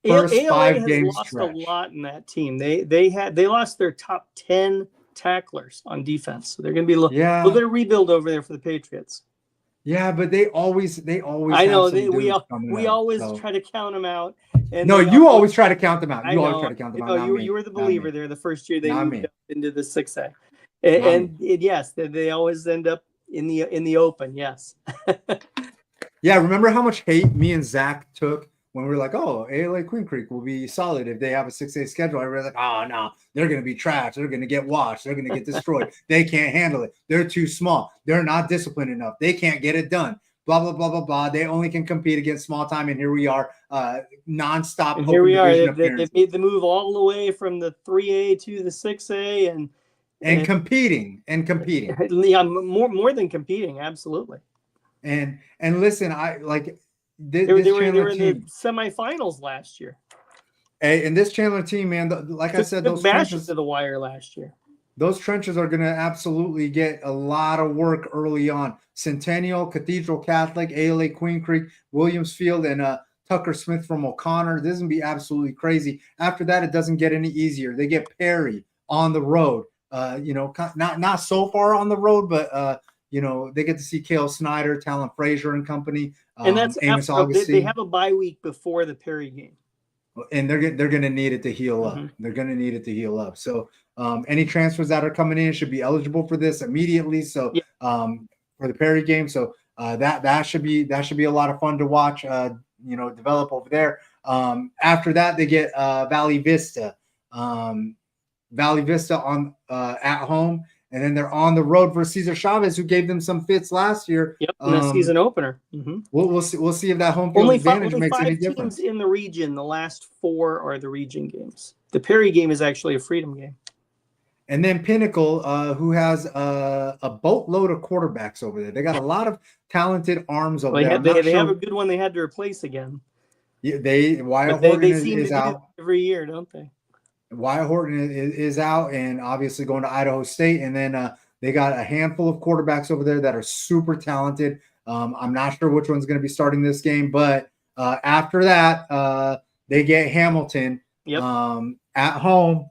first ALA 5 game has lost stretch. a lot in that team. They lost their top 10 tacklers on defense, so they're going to be a little bit of rebuild over there for the Patriots. Yeah, but they always. I know we always try to count them out. And no, you always try to count them out. You always try to count them out. You were the believer there the first year they moved up into the 6A, and yes, they always end up in the open. Yes. Yeah, remember how much hate me and Zach took when we were like, oh, ALA Queen Creek will be solid if they have a 6A schedule. Everybody's like, oh, no, they're going to be trash. They're going to get washed. They're going to get destroyed. They can't handle it. They're too small. They're not disciplined enough. They can't get it done. Blah, blah, blah, blah, blah. They only can compete against small time. And here we are, nonstop. And here we are. They made the move all the way from the 3A to the 6A and competing. Yeah, more than competing. Absolutely. And listen, I like – They were in the semifinals last year. Hey, and this Chandler team, man, like I said, those trenches to the wire last year. Those trenches are going to absolutely get a lot of work early on. Centennial, Cathedral Catholic, ALA Queen Creek, Williamsfield, and Tucker Smith from O'Connor. This is going to be absolutely crazy. After that, it doesn't get any easier. They get Perry on the road. Not so far on the road, but they get to see Cale Snyder, Talon Frazier and company. And that's Amos Augustine. They have a bye week before the Perry game. And they're going to need it to heal up. They're going to need it to heal up. So any transfers that are coming in should be eligible for this immediately. So for the Perry game. So that should be a lot of fun to watch, develop over there. After that, they get Valley Vista. Valley Vista on at home. And then they're on the road for Cesar Chavez, who gave them some fits last year. Yep, in the season opener. Mm-hmm. We'll see if that home field advantage makes any difference. Only 5 teams in the region. The last 4 are the region games. The Perry game is actually a freedom game. And then Pinnacle, who has a boatload of quarterbacks over there. They got a lot of talented arms over there. They have a good one they had to replace again. Yeah, Wyatt Horton is out every year, don't they? Wyatt Horton is out and obviously going to Idaho State. And then they got a handful of quarterbacks over there that are super talented. I'm not sure which one's going to be starting this game, but after that, they get Hamilton at home.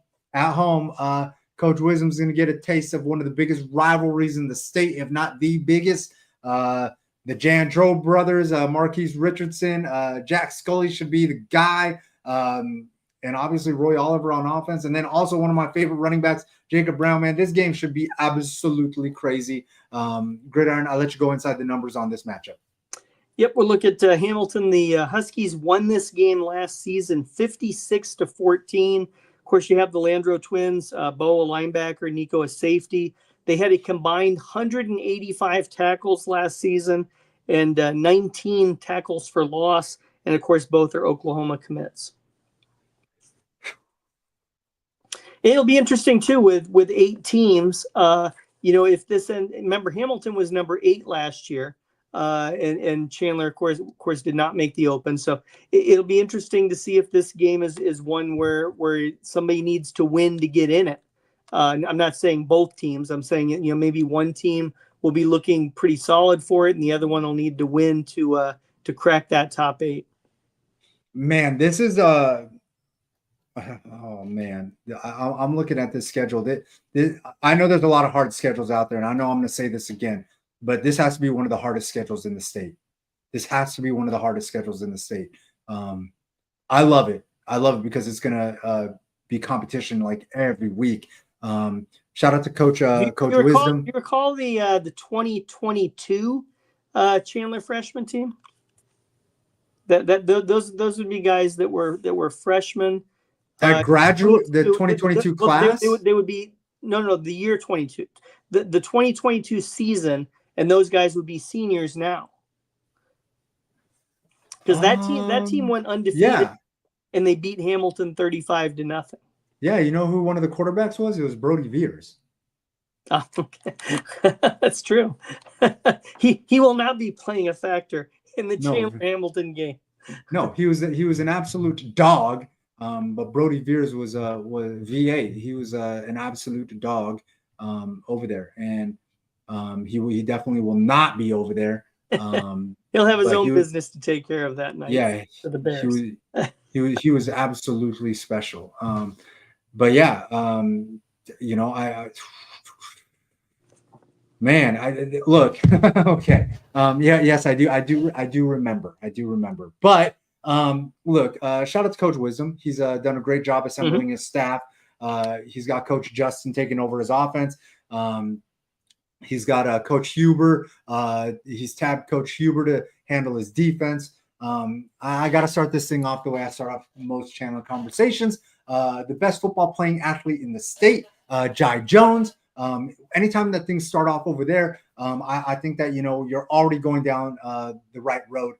Coach Wisdom's going to get a taste of one of the biggest rivalries in the state, if not the biggest. The Jandro brothers, Marquise Richardson, Jack Scully should be the guy. And obviously Roy Oliver on offense. And then also one of my favorite running backs, Jacob Brown, man. This game should be absolutely crazy. Gridiron, I'll let you go inside the numbers on this matchup. Yep, we'll look at Hamilton. The Huskies won this game last season 56-14. Of course, you have the Landro twins, Bo a linebacker, Nico a safety. They had a combined 185 tackles last season and 19 tackles for loss. And, of course, both are Oklahoma commits. It'll be interesting too with 8 teams. if this, and remember Hamilton was number 8 last year, and Chandler, of course, did not make the Open. So it'll be interesting to see if this game is one where somebody needs to win to get in it. I'm not saying both teams. I'm saying maybe one team will be looking pretty solid for it, and the other one will need to win to crack that top 8. Man, this is oh man, I'm looking at this schedule. I know there's a lot of hard schedules out there, and I know I'm going to say this again, but this has to be one of the hardest schedules in the state. This has to be one of the hardest schedules in the state. I love it. I love it because it's going to be competition like every week. Shout out to Coach Wisdom. You recall the 2022 Chandler freshman team? Those would be guys that were freshmen. That graduate, the 2022 class? They would be the year 22. The 2022 season, and those guys would be seniors now. Because that team went undefeated, and they beat Hamilton 35-0. Yeah, you know who one of the quarterbacks was? It was Brody Veers. Oh, okay. That's true. He will not be playing a factor in the Chandler Hamilton game. No, he was an absolute dog. But Brody Veers was VA. He was an absolute dog over there, and he definitely will not be over there. He'll have his own business to take care of that night. Yeah, for the Bears. He was absolutely special. But yeah, man, look. Okay. Yes, I do remember. But look, shout out to Coach Wisdom. He's done a great job assembling his staff. He's got Coach Justin taking over his offense. He's got Coach Huber. He's tabbed Coach Huber to handle his defense. I got to start this thing off the way I start off most Chandler conversations. The best football playing athlete in the state, Jai Jones. Anytime that things start off over there, I think that, you're already going down the right road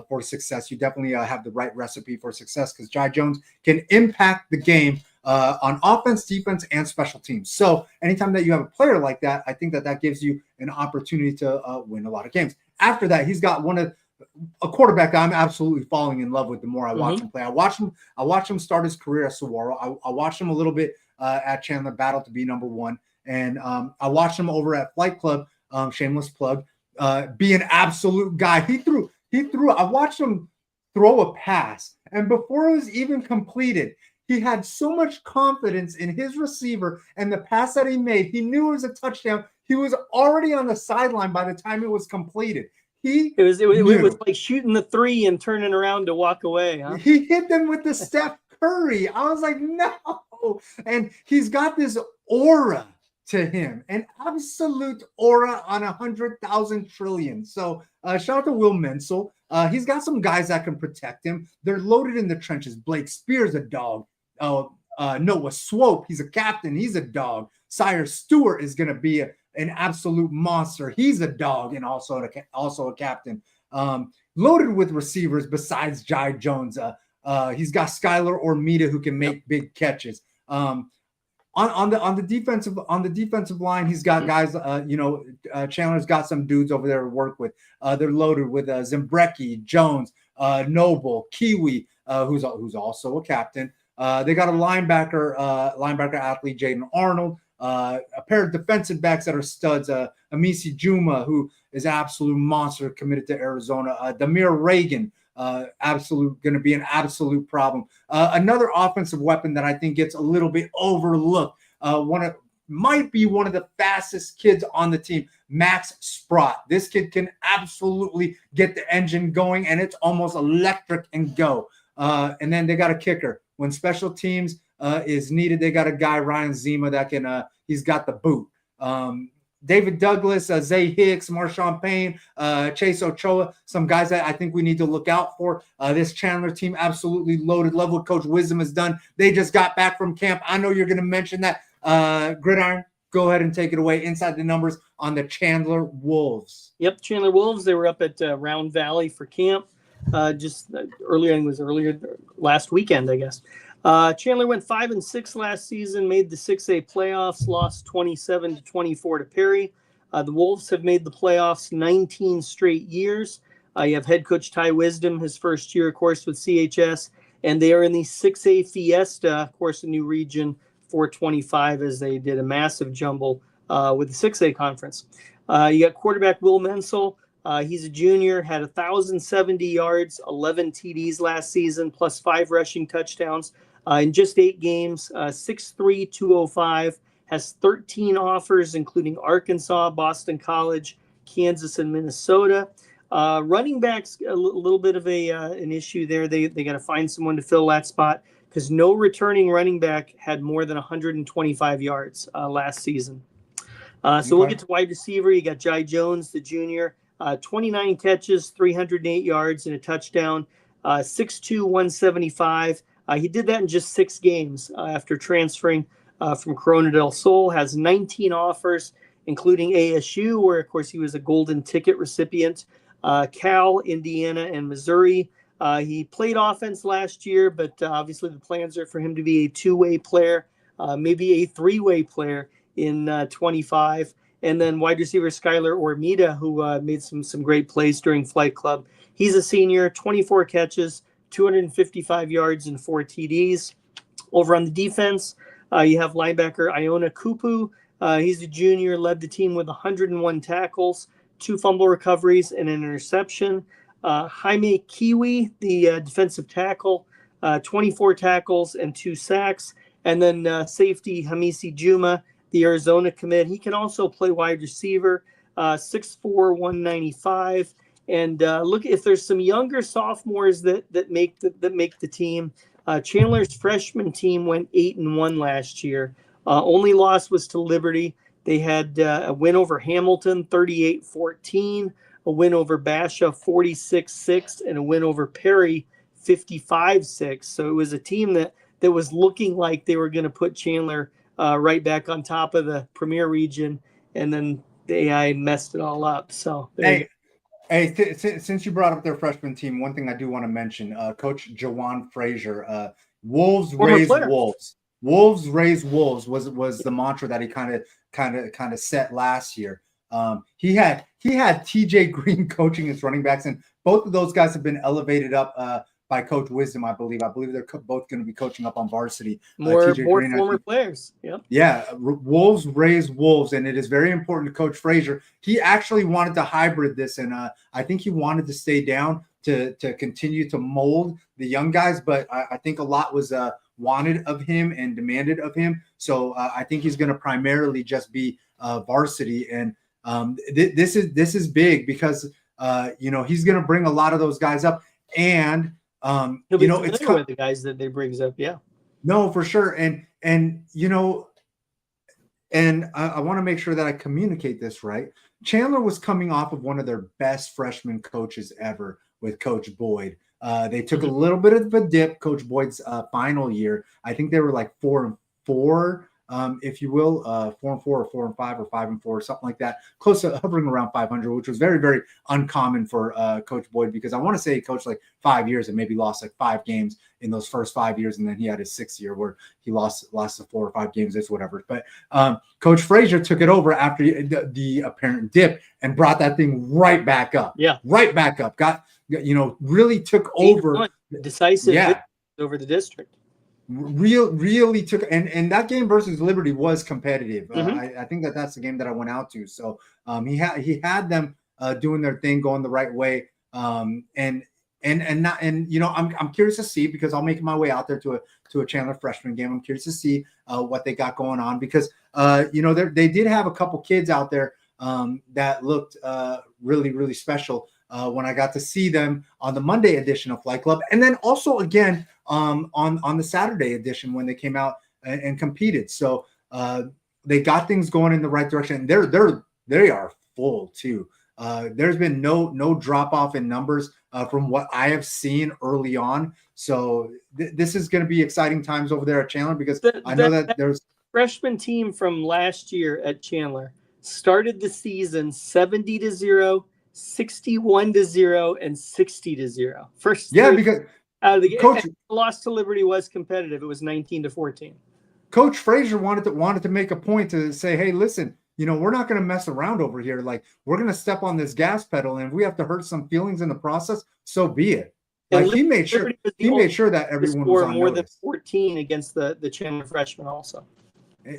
for success. You definitely have the right recipe for success because Jai Jones can impact the game on offense, defense, and special teams. So anytime that you have a player like that, I think that gives you an opportunity to win a lot of games. After that, he's got a quarterback that I'm absolutely falling in love with the more I watch him play. I watched him start his career at Saguaro. I watched him a little bit at Chandler battle to be number 1. And I watched him over at Flight Club, shameless plug, be an absolute guy. I watched him throw a pass, and before it was even completed, he had so much confidence in his receiver and the pass that he made. He knew it was a touchdown. He was already on the sideline by the time it was completed. It was like shooting the 3 and turning around to walk away. Huh? He hit them with the Steph Curry. I was like, no. And he's got this aura to him, an absolute aura on 100,000 trillion. So shout out to Will Mensel. He's got some guys that can protect him. They're loaded in the trenches. Blake Spears, a dog. Noah Swope, he's a captain. He's a dog. Sire Stewart is going to be an absolute monster. He's a dog and also a captain. Loaded with receivers besides Jai Jones. He's got Skylar Ormita who can make big catches. On the defensive line, he's got guys. Chandler's got some dudes over there to work with. They're loaded with Zimbrecki, Jones, Noble, Kiwi, who's also a captain. They got a linebacker athlete, Jaden Arnold. A pair of defensive backs that are studs. Amisi Juma, who is an absolute monster, committed to Arizona. Damir Reagan. Going to be an absolute problem. Another offensive weapon that I think gets a little bit overlooked. Might be one of the fastest kids on the team, Max Sprott. This kid can absolutely get the engine going, and it's almost electric and go. And then they got a kicker. When special teams is needed, they got a guy, Ryan Zima, that can. He's got the boot. David Douglas, Zay Hicks, Marshawn Payne, Chase Ochoa, some guys that I think we need to look out for. This Chandler team absolutely loaded. Love what Coach Wisdom has done. They just got back from camp. I know you're going to mention that. Gridiron, go ahead and take it away. Inside the numbers on the Chandler Wolves. Yep, Chandler Wolves. They were up at Round Valley for camp. Earlier last weekend, I guess. Chandler went 5-6 last season, made the 6A playoffs, lost 27-24 to Perry. The Wolves have made the playoffs 19 straight years. You have head coach Ty Wisdom, his first year, of course, with CHS, and they are in the 6A Fiesta, of course, a new region, 425, as they did a massive jumble with the 6A conference. You got quarterback Will Mensel. He's a junior, had 1,070 yards, 11 TDs last season, plus 5 rushing touchdowns in just 8 games. 6'3", 205, has 13 offers, including Arkansas, Boston College, Kansas, and Minnesota. Running backs, a little bit of an issue there. They got to find someone to fill that spot because no returning running back had more than 125 yards last season. So we'll get to wide receiver. You got Jai Jones, the junior, 29 catches, 308 yards, and a touchdown, 6'2", 175. He did that in just 6 games after transferring from Corona del Sol. Has 19 offers, including ASU, where, of course, he was a golden ticket recipient, Cal, Indiana, and Missouri. He played offense last year, but obviously the plans are for him to be a 2-way player, maybe a 3-way player in 25. And then wide receiver Skylar Ormida, who made some great plays during Flight Club. He's a senior, 24 catches, 255 yards, and 4 TDs. Over on the defense, you have linebacker Iona Kupu. He's a junior, led the team with 101 tackles, 2 fumble recoveries, and an interception. Jaime Kiwi, the defensive tackle, 24 tackles and 2 sacks. And then safety Hamisi Juma, the Arizona commit. He can also play wide receiver, 6'4", 195. And look, if there's some younger sophomores that make the team, Chandler's freshman team went 8-1 last year. Only loss was to Liberty. They had a win over Hamilton, 38-14, a win over Basha, 46-6, and a win over Perry, 55-6. So it was a team that was looking like they were going to put Chandler right back on top of the Premier Region, and then the AI messed it all up. So since you brought up their freshman team, one thing I do want to mention, Coach Jawan Frazier, Wolves raise Wolves. Wolves raise Wolves was the mantra that he kind of set last year. He had TJ Green coaching his running backs, and both of those guys have been elevated up by Coach Wisdom, I believe. I believe they're both going to be coaching up on varsity. More Green, former players. Yep. Yeah, Wolves raise Wolves, and it is very important to Coach Frazier. He actually wanted to hybrid this, and I think he wanted to stay down to continue to mold the young guys, but I think a lot was wanted of him and demanded of him. So I think he's going to primarily just be varsity, and this is big because he's going to bring a lot of those guys up, and he'll be it's with the guys that they brings up. Yeah, no, for sure. And I want to make sure that I communicate this right. Chandler was coming off of one of their best freshman coaches ever with Coach Boyd. They took a little bit of a dip, Coach Boyd's final year. I think they were like 4-4, if you will, 4-4 or 4-5 or 5-4 or something like that, close to hovering around 500, which was very, very uncommon for Coach Boyd, because I want to say he coached like 5 years and maybe lost like 5 games in those first 5 years, and then he had his 6th year where he lost the 4 or 5 games. It's whatever. But Coach Frazier took it over after the apparent dip and brought that thing right back up. Yeah, right back up. Got really took over, decisive over the district. Really took, and that game versus Liberty was competitive. I think that's the game that I went out to. So he had them doing their thing, going the right way. I'm curious to see, because I'll make my way out there to a Chandler freshman game. I'm curious to see what they got going on, because they did have a couple kids out there that looked really, really special when I got to see them on the Monday edition of Flight Club, and then also again on the Saturday edition when they came out and competed. So they got things going in the right direction. They are full too. There's been no drop off in numbers from what I have seen early on. So this is going to be exciting times over there at Chandler, because I know that there's freshman team from last year at Chandler started the season 70-0, 61-0, and 60-0. First, because Out of the Coach loss to Liberty was competitive. It was 19-14. Coach Frazier wanted to make a point to say, hey, listen, we're not going to mess around over here. Like, we're going to step on this gas pedal, and if we have to hurt some feelings in the process, so be it. Like, he made sure that everyone was on more notice. than 14 against the Chandler freshmen also.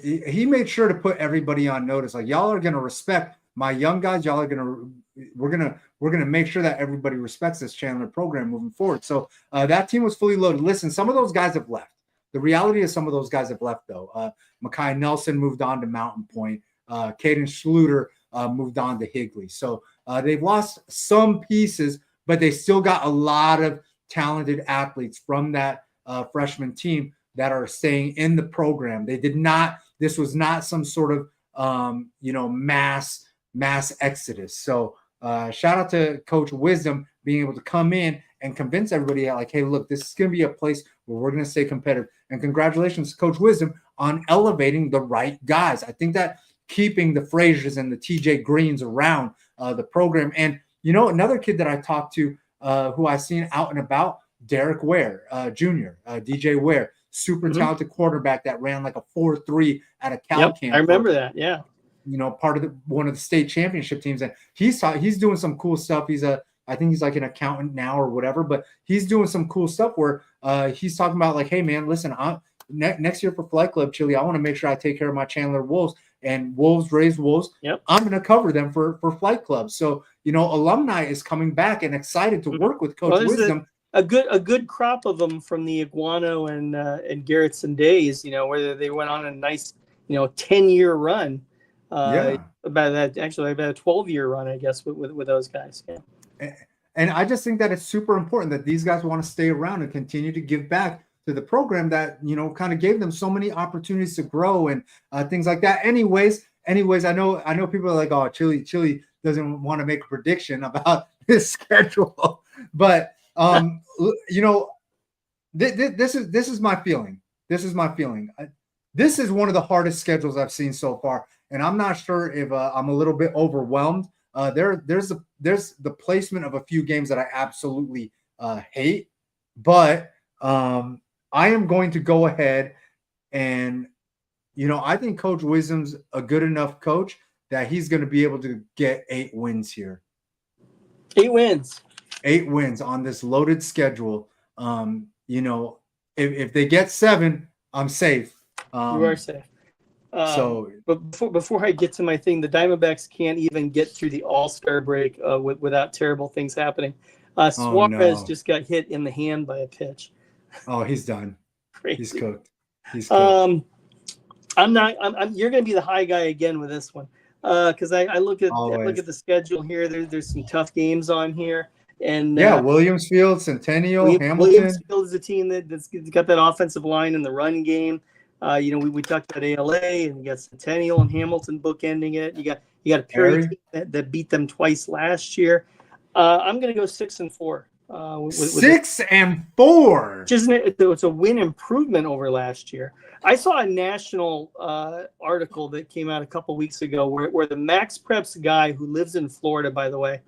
He made sure to put everybody on notice. Like, y'all are going to respect my young guys. We're going to make sure that everybody respects this Chandler program moving forward. So that team was fully loaded. Listen, some of those guys have left. The reality is some of those guys have left, though. Makai Nelson moved on to Mountain Point. Caden Schluter moved on to Higley. So they've lost some pieces, but they still got a lot of talented athletes from that freshman team that are staying in the program. This was not some sort of, mass exodus. So shout out to Coach Wisdom being able to come in and convince everybody like, hey, look, this is going to be a place where we're going to stay competitive. And congratulations to Coach Wisdom on elevating the right guys. I think that keeping the Fraziers and the TJ Greens around the program. And, another kid that I talked to who I seen out and about, Derek Ware, Jr., DJ Ware, super talented quarterback that ran like a 4.3 at a Cal camp. I remember that. Yeah. Part of one of the state championship teams. And he's doing some cool stuff. I think he's like an accountant now or whatever, but he's doing some cool stuff where he's talking about like, hey man, listen, next year for Flight Club Chili, I want to make sure I take care of my Chandler Wolves, and Wolves raise Wolves. Yep. I'm going to cover them for Flight Club. So, alumni is coming back and excited to work with Coach Wisdom. A good crop of them from the Iguano and Garrettson days, where they went on a nice, 10-year run. About a 12-year run, I guess, with those guys. Yeah. And I just think that it's super important that these guys want to stay around and continue to give back to the program that, kind of gave them so many opportunities to grow and things like that. Anyways, I know people are like, oh, Chili doesn't want to make a prediction about his schedule, but this is my feeling. This is my feeling. This is one of the hardest schedules I've seen so far, and I'm not sure if I'm a little bit overwhelmed. There's the placement of a few games that I absolutely hate, but I am going to go ahead and, I think Coach Wisdom's a good enough coach that he's going to be able to get 8 wins here. 8 wins. 8 wins on this loaded schedule. If they get 7, I'm safe. You are safe. But before I get to my thing, the Diamondbacks can't even get through the All-Star break without terrible things happening. Suarez just got hit in the hand by a pitch. Oh, he's done. Crazy. He's cooked. You're going to be the high guy again with this one, because I look at the schedule here. There's some tough games on here, and Williamsfield, Centennial, Hamilton. Williamsfield is a team that's got that offensive line in the run game. We talked about ALA, and you got Centennial and Hamilton bookending it. You got a Perry team that beat them twice last year. I'm going to go 6-4. 6-4. It's a win improvement over last year. I saw a national article that came out a couple weeks ago where the Max Preps guy who lives in Florida, by the way,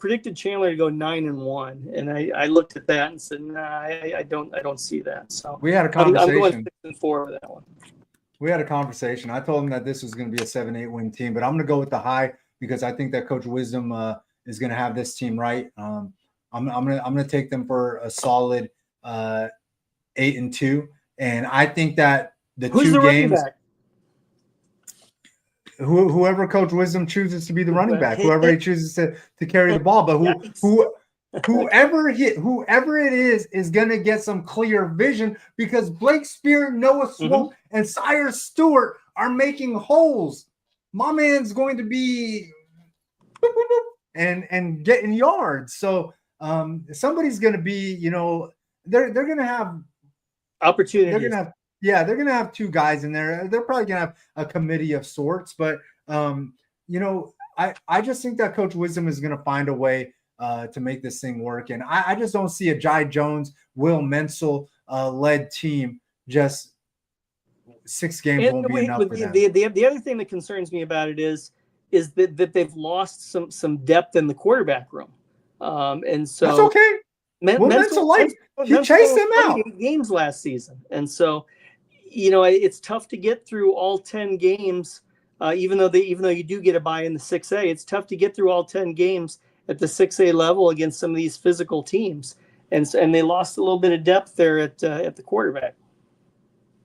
predicted Chandler to go 9-1, and I looked at that and said, nah, I don't see that. So we had a conversation. I'm going 6-4 with that one. We had a conversation. I told him that this was going to be a 7-8 win team, but I'm going to go with the high because I think that Coach Wisdom is going to have this team right. I'm gonna take them for a solid 8-2, and I think that Who's the games. Whoever Coach Wisdom chooses to be the running back, whoever he chooses to carry the ball, but whoever it is going to get some clear vision because Blake Spear, Noah Swope, and Cyrus Stewart are making holes. My man's going to be and getting yards. So somebody's going to be, they're going to have opportunities. They're going to have 2 guys in there. They're probably going to have a committee of sorts, but I just think that Coach Wisdom is going to find a way to make this thing work. And I just don't see a Jai Jones, Will Menzel led team. Just 6 games won't be enough for them. The other thing that concerns me about it is that they've lost some depth in the quarterback room. And so that's okay. Mental life. He chased them out. 8 games last season, and so it's tough to get through all 10 games. Even though you do get a bye in the 6A, it's tough to get through all 10 games at the 6A level against some of these physical teams, and they lost a little bit of depth there at the quarterback.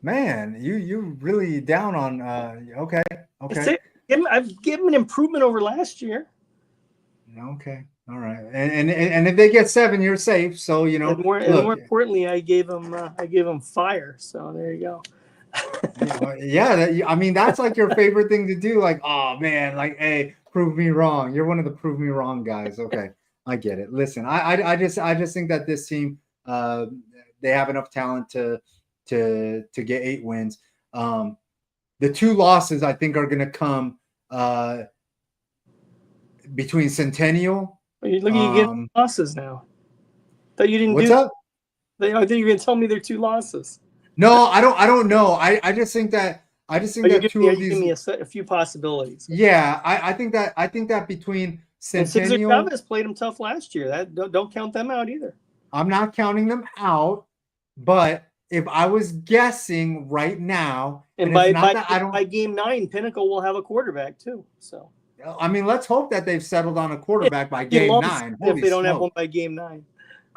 Man, you really down on okay. I've given an improvement over last year. Okay, all right, and if they get 7, you're safe. So and more importantly, I gave them fire. So there you go. I mean, that's like your favorite thing to do. Like, oh man, like, hey, prove me wrong. You're one of the prove me wrong guys. Okay, I get it. Listen, I just think that this team, they have enough talent to get 8 wins. The 2 losses I think are going to come between Centennial. You get losses now. That you didn't what's do. Up? I think you're going to tell me they're 2 losses. No, I don't know. I just think that two of these. Give me a few possibilities. Yeah, I think that between Centennial and Chavez played them tough last year. That don't count them out either. I'm not counting them out, but if I was guessing right now, and by game 9, Pinnacle will have a quarterback too. So I mean, let's hope that they've settled on a quarterback by game 9. If they don't have one by game 9.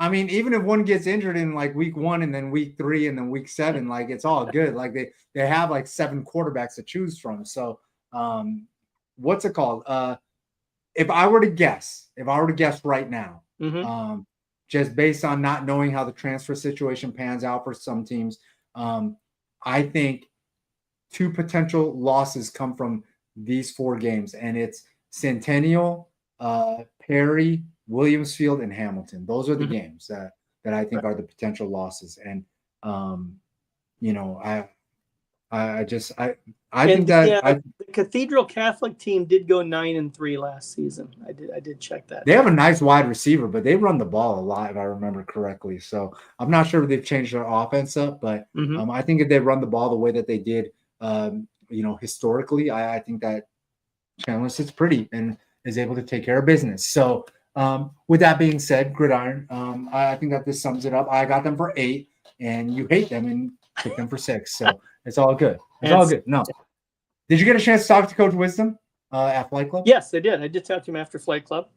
I mean, even if one gets injured in like week 1 and then week 3 and then week 7, like it's all good. Like they have like 7 quarterbacks to choose from. So what's it called? If I were to guess right now, just based on not knowing how the transfer situation pans out for some teams, I think 2 potential losses come from these 4 games, and it's Centennial, Perry, Williamsfield, and Hamilton. Those are the games that I think are the potential losses. And the Cathedral Catholic team did go 9-3 last season. I did check that. They have a nice wide receiver, but they run the ball a lot, if I remember correctly. So I'm not sure if they've changed their offense up, but I think if they run the ball the way that they did, historically, I think that Chandler sits pretty and is able to take care of business. So with that being said, Gridiron, I think that this sums it up. I got them for 8, and you hate them and pick them for 6. So it's all good. It's all good. No. Did you get a chance to talk to Coach Wisdom at Flight Club? Yes, I did. I did talk to him after Flight Club.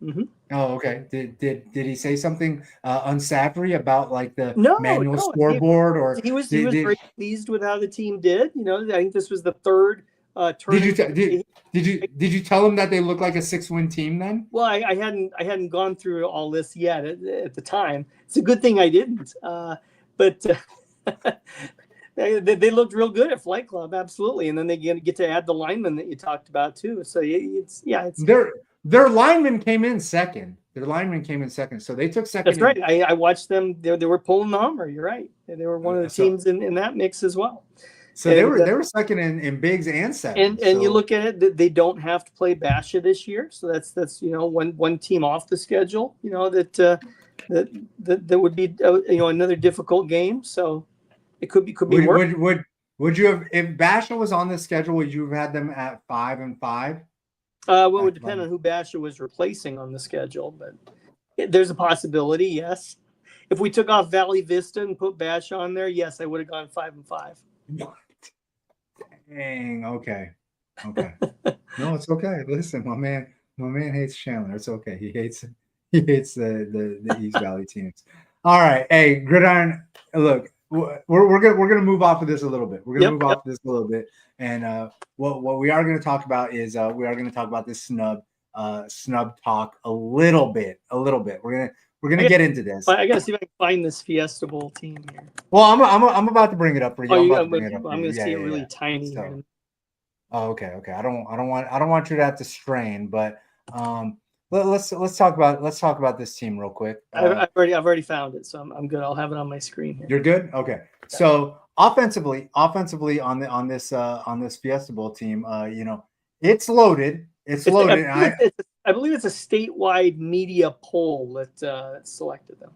Oh, okay. Did he say something unsavory about like the manual scoreboard, or he was very pleased with how the team did? I think this was the 3rd tournament. Did you tell him that they look like a 6-win team then? Well, I hadn't gone through all this yet at the time. It's a good thing I didn't. But they looked real good at Flight Club, absolutely. And then they get to add the linemen that you talked about too. So it's their linemen came in second. So they took second. That's right. I watched them. They were pulling the Hummer. You're right. They were one of the teams in that mix as well. So they were second in bigs and sevens. And you look at it, they don't have to play Basha this year. So that's one team off the schedule. That would be another difficult game. So it could be worse. Would you have, if Basha was on the schedule, would you have had them at 5-5? Well, it would depend on who Basha was replacing on the schedule, but there's a possibility. Yes, if we took off Valley Vista and put Basha on there, yes, I would have gone 5-5. Dang. Okay. No, it's okay. Listen, my man hates Chandler. It's okay. He hates the East Valley teams. All right. Hey, Gridiron. Look, we're gonna move off of this a little bit. And what we are going to talk about is we are going to talk about this snub talk a little bit. We're gonna get into this. I gotta see if I can find this Fiesta Bowl team here. Well, I'm about to bring it up for you. I'm gonna see it really tiny. So, okay. I don't want you to have to strain, but let's talk about this team real quick. I've already found it, so I'm good. I'll have it on my screen here. You're good. Okay. So offensively on this Fiesta Bowl team, it's loaded. I believe it's a statewide media poll that selected them.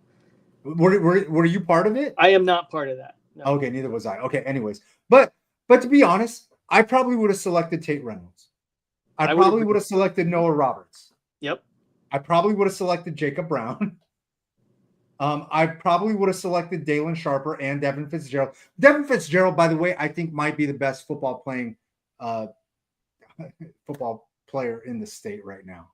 Were you part of it? I am not part of that. No. Okay, neither was I. Okay, anyways, but to be honest, I probably would have selected Tate Reynolds. I probably would have selected Noah Roberts. Yep. I probably would have selected Jacob Brown. I probably would have selected Dalen Sharper and Devin Fitzgerald. Devin Fitzgerald, by the way, I think might be the best football player in the state right now,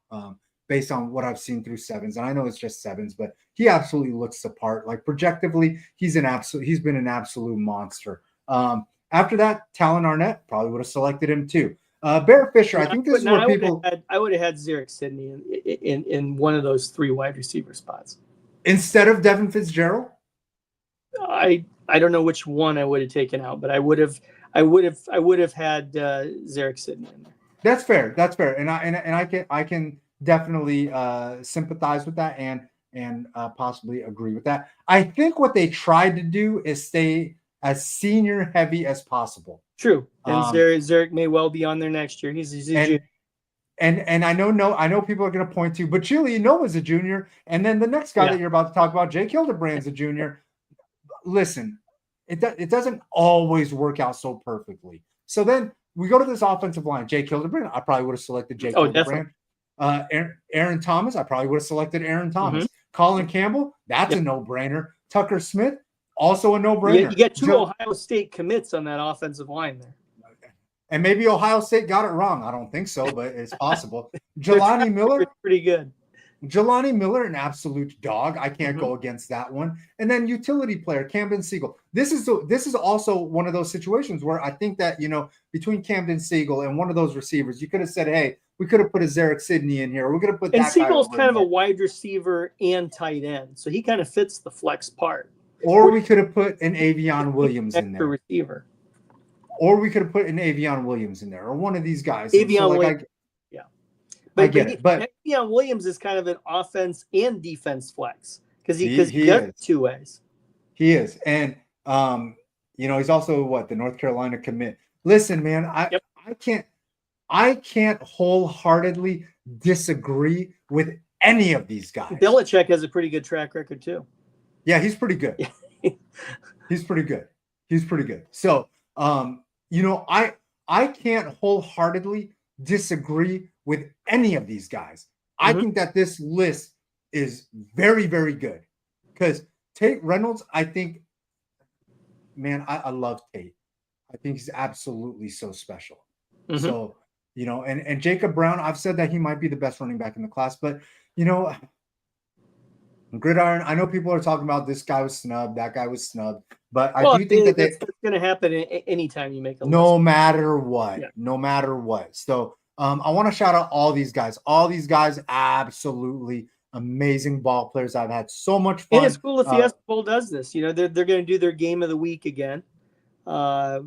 based on what I've seen through sevens. And I know it's just sevens, but he absolutely looks the part. Like projectively, he's been an absolute monster. After that, Talon Arnett probably would have selected him too. Bear Fisher, I think this is where people. I would have had Zarek Sidney in one of those 3 wide receiver spots instead of Devin Fitzgerald. I don't know which one I would have taken out, but I would have had Zarek Sidney in there. That's fair. That's fair, and I can definitely sympathize with that and possibly agree with that. I think what they tried to do is stay as senior heavy as possible. True, and Zarek may well be on there next year. He's a junior. And I know people are going to point to, but Chili Noah's a junior, and then the next guy that you're about to talk about, Jake Hildebrand's a junior. Listen, it doesn't always work out so perfectly. So then we go to this offensive line. Jake Hildebrand, I probably would have selected Jake Hildebrand. Aaron Thomas, I probably would have selected Aaron Thomas. Colin Campbell, that's a no-brainer. Tucker Smith, also a no-brainer. You get 2 Ohio State commits on that offensive line there. And maybe Ohio State got it wrong. I don't think so, but it's possible. Jelani Miller, pretty good. Jelani Miller, an absolute dog. I can't go against that one. And then utility player Camden Siegel. This is also one of those situations where I think that, between Camden Siegel and one of those receivers, you could have said, "Hey, we could have put a Zarek Sidney in here. We're going to put." And Siegel's kind of a wide receiver and tight end, so he kind of fits the flex part. Or we could have put an Avion Williams in there. Receiver. Or we could have put an Avion Williams in there, or one of these guys. Avion Williams. I get it. But Avion Williams is kind of an offense and defense flex because he does 2 ways. He is. And, he's also the North Carolina commit. Listen, man, I can't wholeheartedly disagree with any of these guys. Belichick has a pretty good track record too. Yeah, he's pretty good. He's pretty good. So, I can't wholeheartedly disagree with any of these guys. I think that this list is very, very good because Tate Reynolds, I think, man, I love Tate. I think he's absolutely so special. So, and Jacob Brown, I've said that he might be the best running back in the class, but, Gridiron, I know people are talking about this guy was snubbed, that guy was snubbed, but I do think that's going to happen anytime you make a list. No matter what. So I want to shout out all these guys. All these guys, absolutely amazing ball players. I've had so much fun. And it's cool if Fiesta Bowl does this. They're going to do their game of the week again, where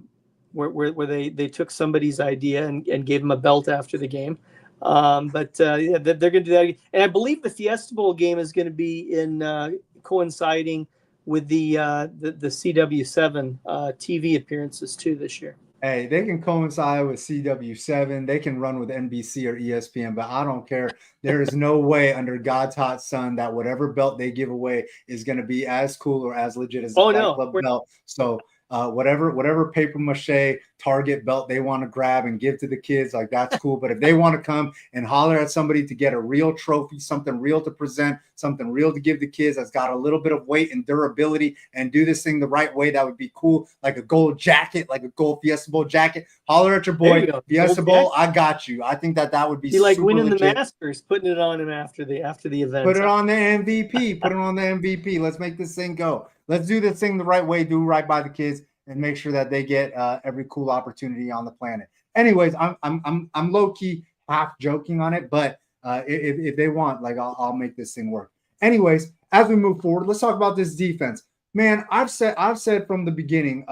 they took somebody's idea and gave them a belt after the game. But they're going to do that again. And I believe the Fiesta Bowl game is going to be in coinciding with the CW7 TV appearances too this year. Hey, they can coincide with CW7. They can run with NBC or ESPN, but I don't care. There is no way under God's hot sun that whatever belt they give away is going to be as cool or as legit as the Fight Club belt. So whatever paper mache Target belt they want to grab and give to the kids, that's cool. But if they want to come and holler at somebody to get a real trophy, something real to present, something real to give the kids that's got a little bit of weight and durability and do this thing the right way, that would be cool. Like a gold jacket, like a gold Fiesta Bowl jacket. Holler at your boy, Fiesta Bowl. I got you. I think that would be like super winning legit. The Masters, putting it on him after the event. Put it on the MVP. Put it on the MVP. Let's make this thing go. Let's do this thing the right way, do right by the kids, and make sure that they get every cool opportunity on the planet. Anyways, I'm low key half joking on it, but if they want, I'll make this thing work. Anyways, as we move forward, let's talk about this defense. Man, I've said from the beginning,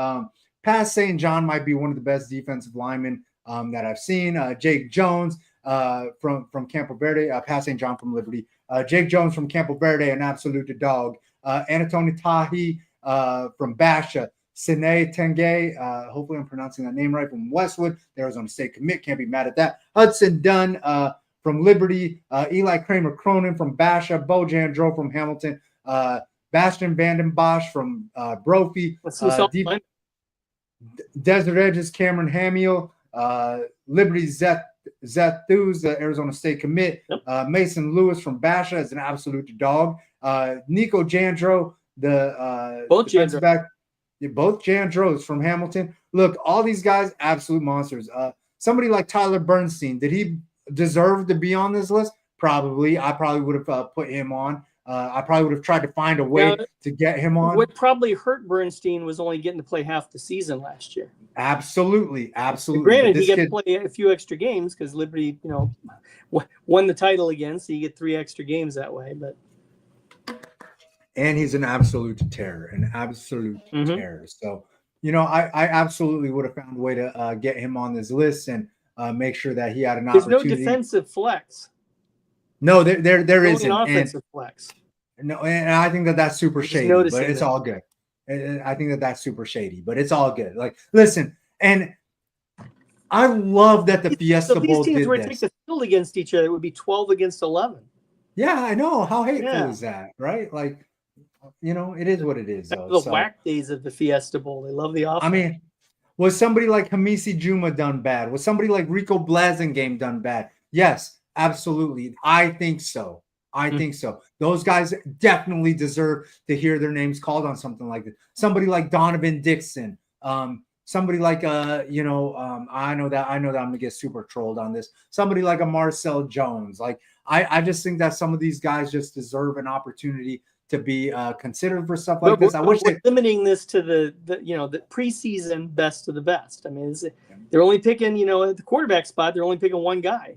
Pat St. John might be one of the best defensive linemen that I've seen. Jake Jones from Campo Verde, Pat St. John from Liberty. Jake Jones from Campo Verde, an absolute dog. Anatoni Tahi from Basha. Sine Tenge, hopefully I'm pronouncing that name right, from Westwood, the Arizona State commit, can't be mad at that. Hudson Dunn from Liberty, Eli Kramer Cronin from Basha, Bojan Dro from Hamilton, Bastian Vanden Bosch from Brophy, Desert Edges Cameron Hamill, Liberty Zethus, the Arizona State commit, Mason Lewis from Basha is an absolute dog. Nico Jandro, Both defensive Jandro. back, both Jandros from Hamilton. Look, all these guys, absolute monsters. Somebody like Tyler Bernstein, did he deserve to be on this list? Probably. I probably would have put him on. I probably would have tried to find a way to get him on. What probably hurt Bernstein was only getting to play half the season last year. Absolutely. Granted, he got to play a few extra games because Liberty, won the title again, so you get 3 extra games that way. And he's an absolute terror, terror. So, I absolutely would have found a way to get him on this list and make sure that he had an opportunity. There's no defensive flex. No, there isn't. An offensive flex. No, and I think that's super shady, but it's all good. I think that's super shady, but it's all good. Like, listen, and I love that the Fiesta Bowl did this. These teams were take the field against each other. It would be 12 against 11. Yeah, I know. How hateful is that, right? Like, it is what it is. Though. The whack days of the Fiesta Bowl. They love the offense. I mean, was somebody like Hamisi Juma done bad? Was somebody like Rico Blasingame done bad? Yes, absolutely. I think so. Think so. Those guys definitely deserve to hear their names called on something like this. Somebody like Donovan Dixon. Somebody like I know that I'm gonna get super trolled on this. Somebody like a Marcel Jones. Like I just think that some of these guys just deserve an opportunity to be considered for stuff like this. I wish we're limiting this to the preseason best of the best. I mean, they're only picking at the quarterback spot. They're only picking one guy.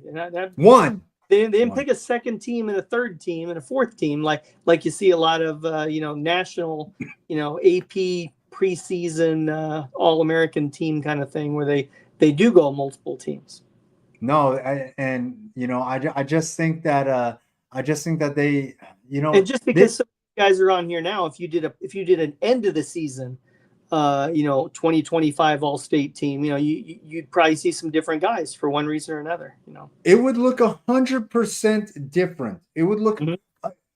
One. They didn't pick a second team and a third team and a fourth team like you see a lot of national AP preseason All-American team kind of thing where they do go multiple teams. No, I just think that they and just because some guys are on here now, if you did an end of the season 2025 all-state team, you'd probably see some different guys for one reason or another. It would look 100% different. It would look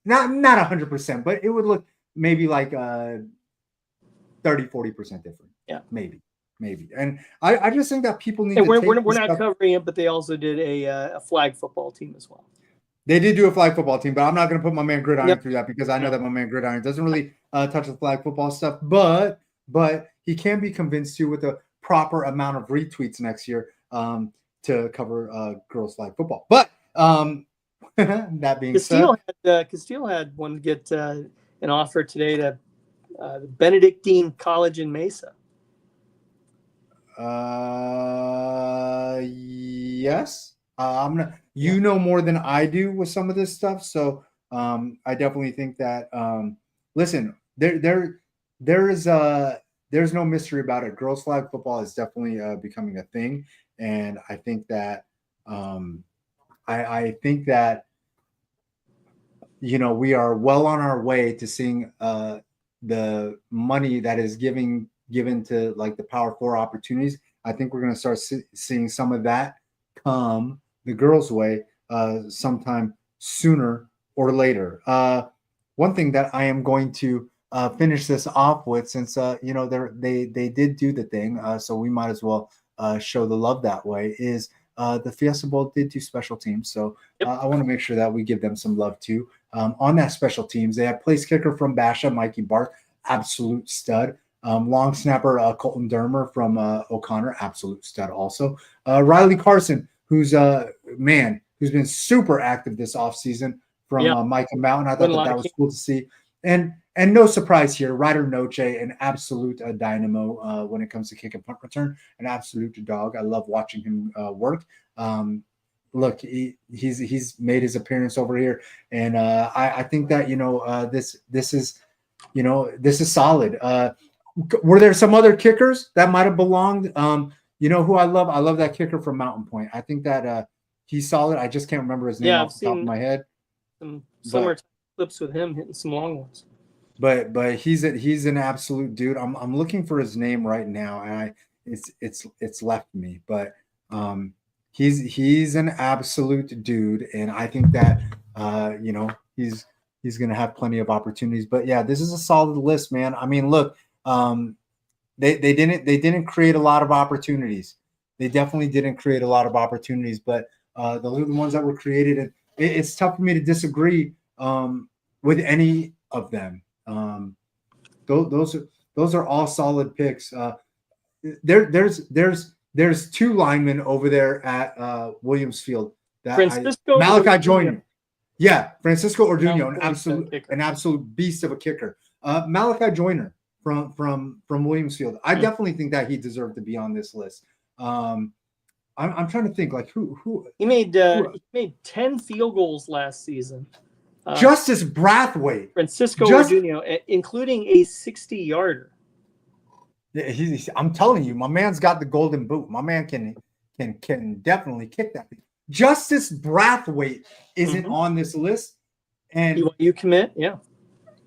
not 100%, but it would look maybe like 30-40% different. Yeah, maybe. And I just think that people need. And we're not covering it, but they also did a flag football team as well. They did do a flag football team, but I'm not going to put my man Gridiron through that because I know that my man Gridiron doesn't really touch the flag football stuff, but he can be convinced to with a proper amount of retweets next year to cover girls flag football. But that being said, Castile had one get an offer today to Benedictine College in Mesa. Yes. I'm not. You know more than I do with some of this stuff, so I definitely think that. Listen, there's no mystery about it. Girls flag football is definitely becoming a thing, and I think that I think that we are well on our way to seeing the money that is given to like the Power 4 opportunities. I think we're going to start seeing some of that come the girls' way sometime sooner or later. One thing that I am going to finish this off with, since they did do the thing, so we might as well show the love that way, is the Fiesta Bowl did do special teams. So I want to make sure that we give them some love too. On that special teams, they have place kicker from Basha, Mikey Barth, absolute stud. Long snapper Colton Dermer from O'Connor, absolute stud also. Riley Carson, who's been super active this offseason from Micah Mountain. I thought that was cool to see. And no surprise here, Ryder Noche, an absolute dynamo when it comes to kick and punt return, an absolute dog. I love watching him work. Look, he's made his appearance over here, and I think that this is solid. Were there some other kickers that might have belonged? Who I love? I love that kicker from Mountain Point. I think that he's solid. I just can't remember his name off the top of my head. Some summer clips with him hitting some long ones. But he's an absolute dude. I'm looking for his name right now, and it's left me. But he's an absolute dude, and I think that he's gonna have plenty of opportunities. But yeah, this is a solid list, man. I mean, look. They didn't create a lot of opportunities. They definitely didn't create a lot of opportunities, but the ones that were created, and it's tough for me to disagree with any of them. Those are all solid picks. There's two linemen over there at Williams Field Malachi Joyner. Yeah, Francisco Orduno, an absolute beast of a kicker. Malachi Joyner from Williams Field. I definitely think that he deserved to be on this list. I'm trying to think like who he made 10 field goals last season. Justice Brathwaite, Francisco Orduno, including a 60-yarder. Yeah, I'm telling you, my man's got the golden boot. My man can definitely kick that thing. Justice Brathwaite isn't on this list, and you commit, yeah.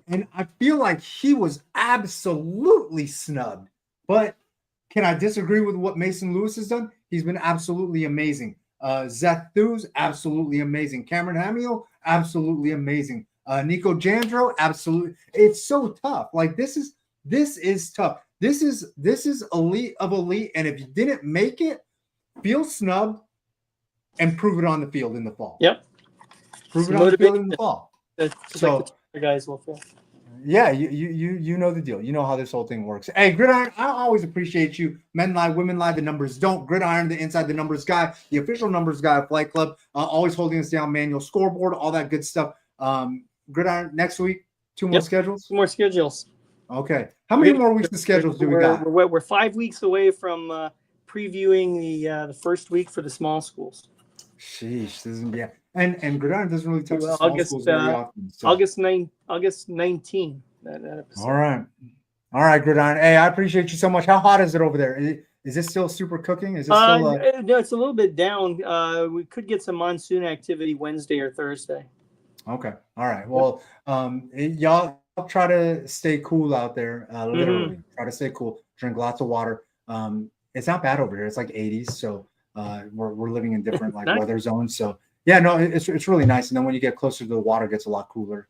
And I feel like he was absolutely snubbed. But can I disagree with what Mason Lewis has done? He's been absolutely amazing. Zeth Thews, absolutely amazing. Cameron Hamill, absolutely amazing. Nico Jandro, absolutely. It's so tough. Like this is tough. This is elite of elite. And if you didn't make it, feel snubbed and prove it on the field in the fall. Yep. Prove it on the field in the fall. So like the guys will feel. Yeah, you know the deal. You know how this whole thing works. Hey, Gridiron, I always appreciate you. Men lie, women lie, the numbers don't. Gridiron, the inside the numbers guy, the official numbers guy of Flight Club, always holding us down, manual scoreboard, all that good stuff. Gridiron, next week, two more schedules? Two more schedules. Okay. How many more weeks of schedules do we got? We're 5 weeks away from previewing the first week for the small schools. Sheesh, and Gridiron doesn't really touch the small schools very often. So. August 19. That episode. All right, Gridiron. Hey, I appreciate you so much. How hot is it over there? Is it still super cooking? Is it still? No, it's a little bit down. We could get some monsoon activity Wednesday or Thursday. Okay. All right. Well, y'all try to stay cool out there. Literally, try to stay cool. Drink lots of water. It's not bad over here. It's like 80s, so we're living in different like weather zones. So yeah, no, it's really nice. And then when you get closer to the water, it gets a lot cooler.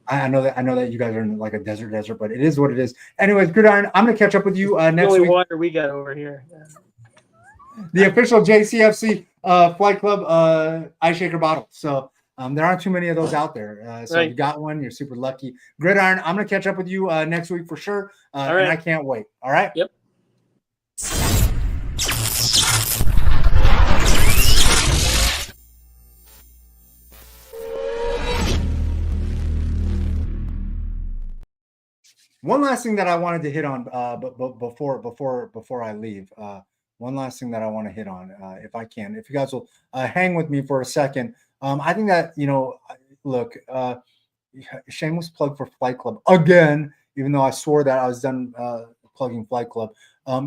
I know that you guys are in like a desert, but it is what it is. Anyways, Gridiron, I'm gonna catch up with you next week. The only water we got over here. The official JCFC Flight Club ice shaker bottle. So there aren't too many of those out there. So if you got one, you're super lucky. Gridiron, I'm gonna catch up with you next week for sure. And I can't wait. All right. Yep. One last thing that I wanted to hit on, but before I leave, one last thing that I want to hit on, if I can, if you guys will hang with me for a second. I think that look, shameless plug for Flight Club again, even though I swore that I was done plugging Flight Club.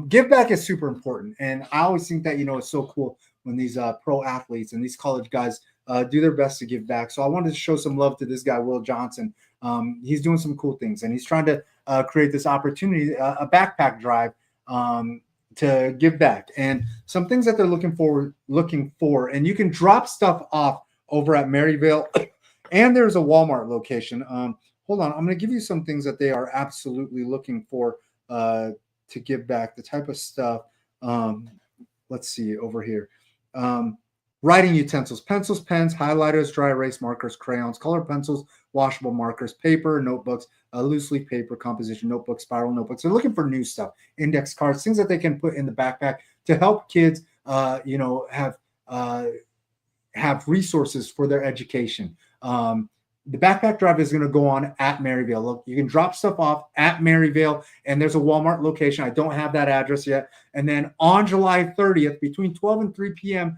Give back is super important, and I always think that it's so cool when these pro athletes and these college guys do their best to give back. So I wanted to show some love to this guy, Will Johnson. He's doing some cool things, and he's trying to create this opportunity, a backpack drive to give back, and some things that they're looking for. And you can drop stuff off over at Maryvale, and there's a Walmart location. Hold on, I'm going to give you some things that they are absolutely looking for to give back. The type of stuff. Let's see over here. Writing utensils, pencils, pens, highlighters, dry erase markers, crayons, color pencils, washable markers, paper, notebooks, loose leaf paper, composition notebooks, spiral notebooks. They're looking for new stuff, index cards, things that they can put in the backpack to help kids, have resources for their education. The backpack drive is going to go on at Maryvale. Look, you can drop stuff off at Maryvale, and there's a Walmart location. I don't have that address yet. And then on July 30th, between 12 and 3 p.m.,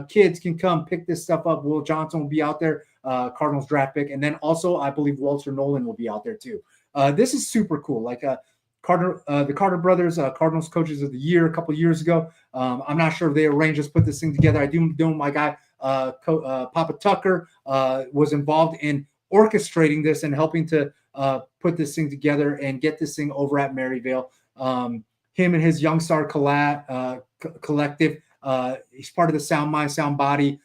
kids can come pick this stuff up. Will Johnson will be out there, Cardinals draft pick. And then also, I believe Walter Nolan will be out there too. This is super cool. Like the Carter brothers, Cardinals coaches of the year a couple of years ago. I'm not sure if they arranged us put this thing together. I do know my guy, Papa Tucker, was involved in orchestrating this and helping to put this thing together and get this thing over at Maryvale. Him and his Young Star collective. He's part of the Sound Mind, Sound Body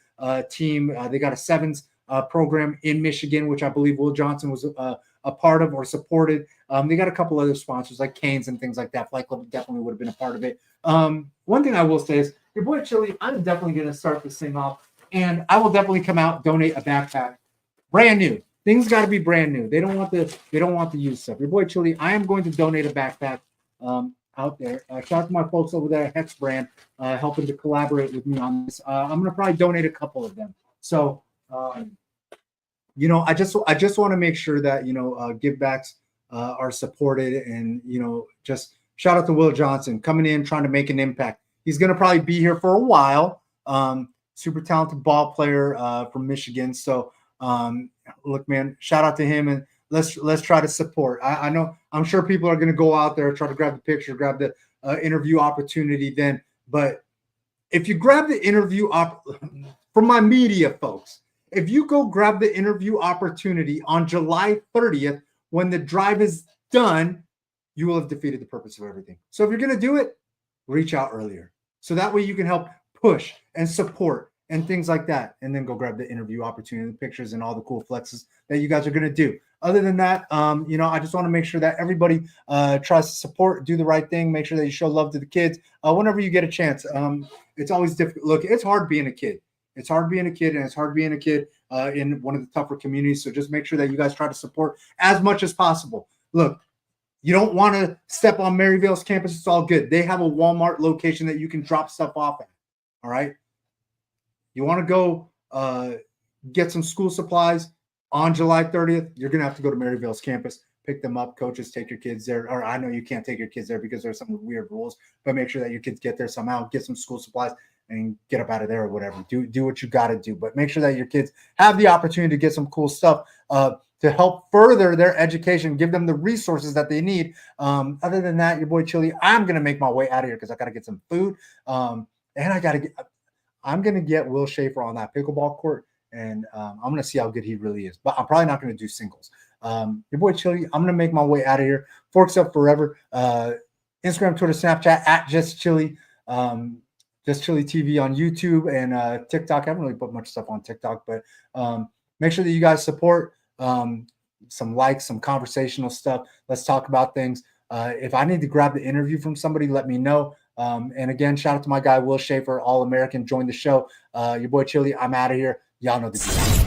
team. They got a sevens program in Michigan, which I believe Will Johnson was a part of or supported. They got a couple other sponsors like Canes and things like that. Flight Club definitely would have been a part of it. One thing I will say is your boy Chili, I'm definitely going to start this thing off, and I will definitely come out, donate a backpack. Brand new. Things got to be brand new. They don't want the used stuff. Your boy Chili, I am going to donate a backpack out there. Shout out to my folks over there at Hex Brand, helping to collaborate with me on this. I'm gonna probably donate a couple of them. So I just want to make sure that give backs are supported, and just shout out to Will Johnson coming in trying to make an impact. He's gonna probably be here for a while. Super talented ball player from Michigan. So look, man, shout out to him, and let's try to support. I know I'm sure people are gonna go out there, try to grab the picture, grab the interview opportunity then. But if you grab the interview from my media folks, if you go grab the interview opportunity on July 30th, when the drive is done, you will have defeated the purpose of everything. So if you're going to do it, reach out earlier. So that way you can help push and support and things like that. And then go grab the interview opportunity, the pictures, and all the cool flexes that you guys are going to do. Other than that, I just want to make sure that everybody tries to support, do the right thing, make sure that you show love to the kids whenever you get a chance. It's always difficult. Look, it's hard being a kid. It's hard being a kid, and it's hard being a kid in one of the tougher communities. So just make sure that you guys try to support as much as possible. Look, you don't want to step on Maryvale's campus. It's all good. They have a Walmart location that you can drop stuff off at. All right. You want to go get some school supplies on July 30th, you're going to have to go to Maryvale's campus, pick them up. Coaches, take your kids there. Or I know you can't take your kids there because there's some weird rules, but make sure that your kids get there somehow, get some school supplies, and get up out of there or whatever. Do what you got to do, but make sure that your kids have the opportunity to get some cool stuff to help further their education, give them the resources that they need. Other than that, your boy Chili, I'm going to make my way out of here because I got to get some food. And I'm going to get Will Shaffer on that pickleball court, and I'm going to see how good he really is. But I'm probably not going to do singles. Your boy Chili, I'm going to make my way out of here. Forks Up Forever. Instagram, Twitter, Snapchat, at Just Chili. Just Chili TV on YouTube and TikTok. I haven't really put much stuff on TikTok, but make sure that you guys support some likes, some conversational stuff. Let's talk about things. If I need to grab the interview from somebody, let me know. And again, shout out to my guy, Will Shaffer, All-American, joined the show. Your boy Chili, I'm out of here. Y'all know the deal.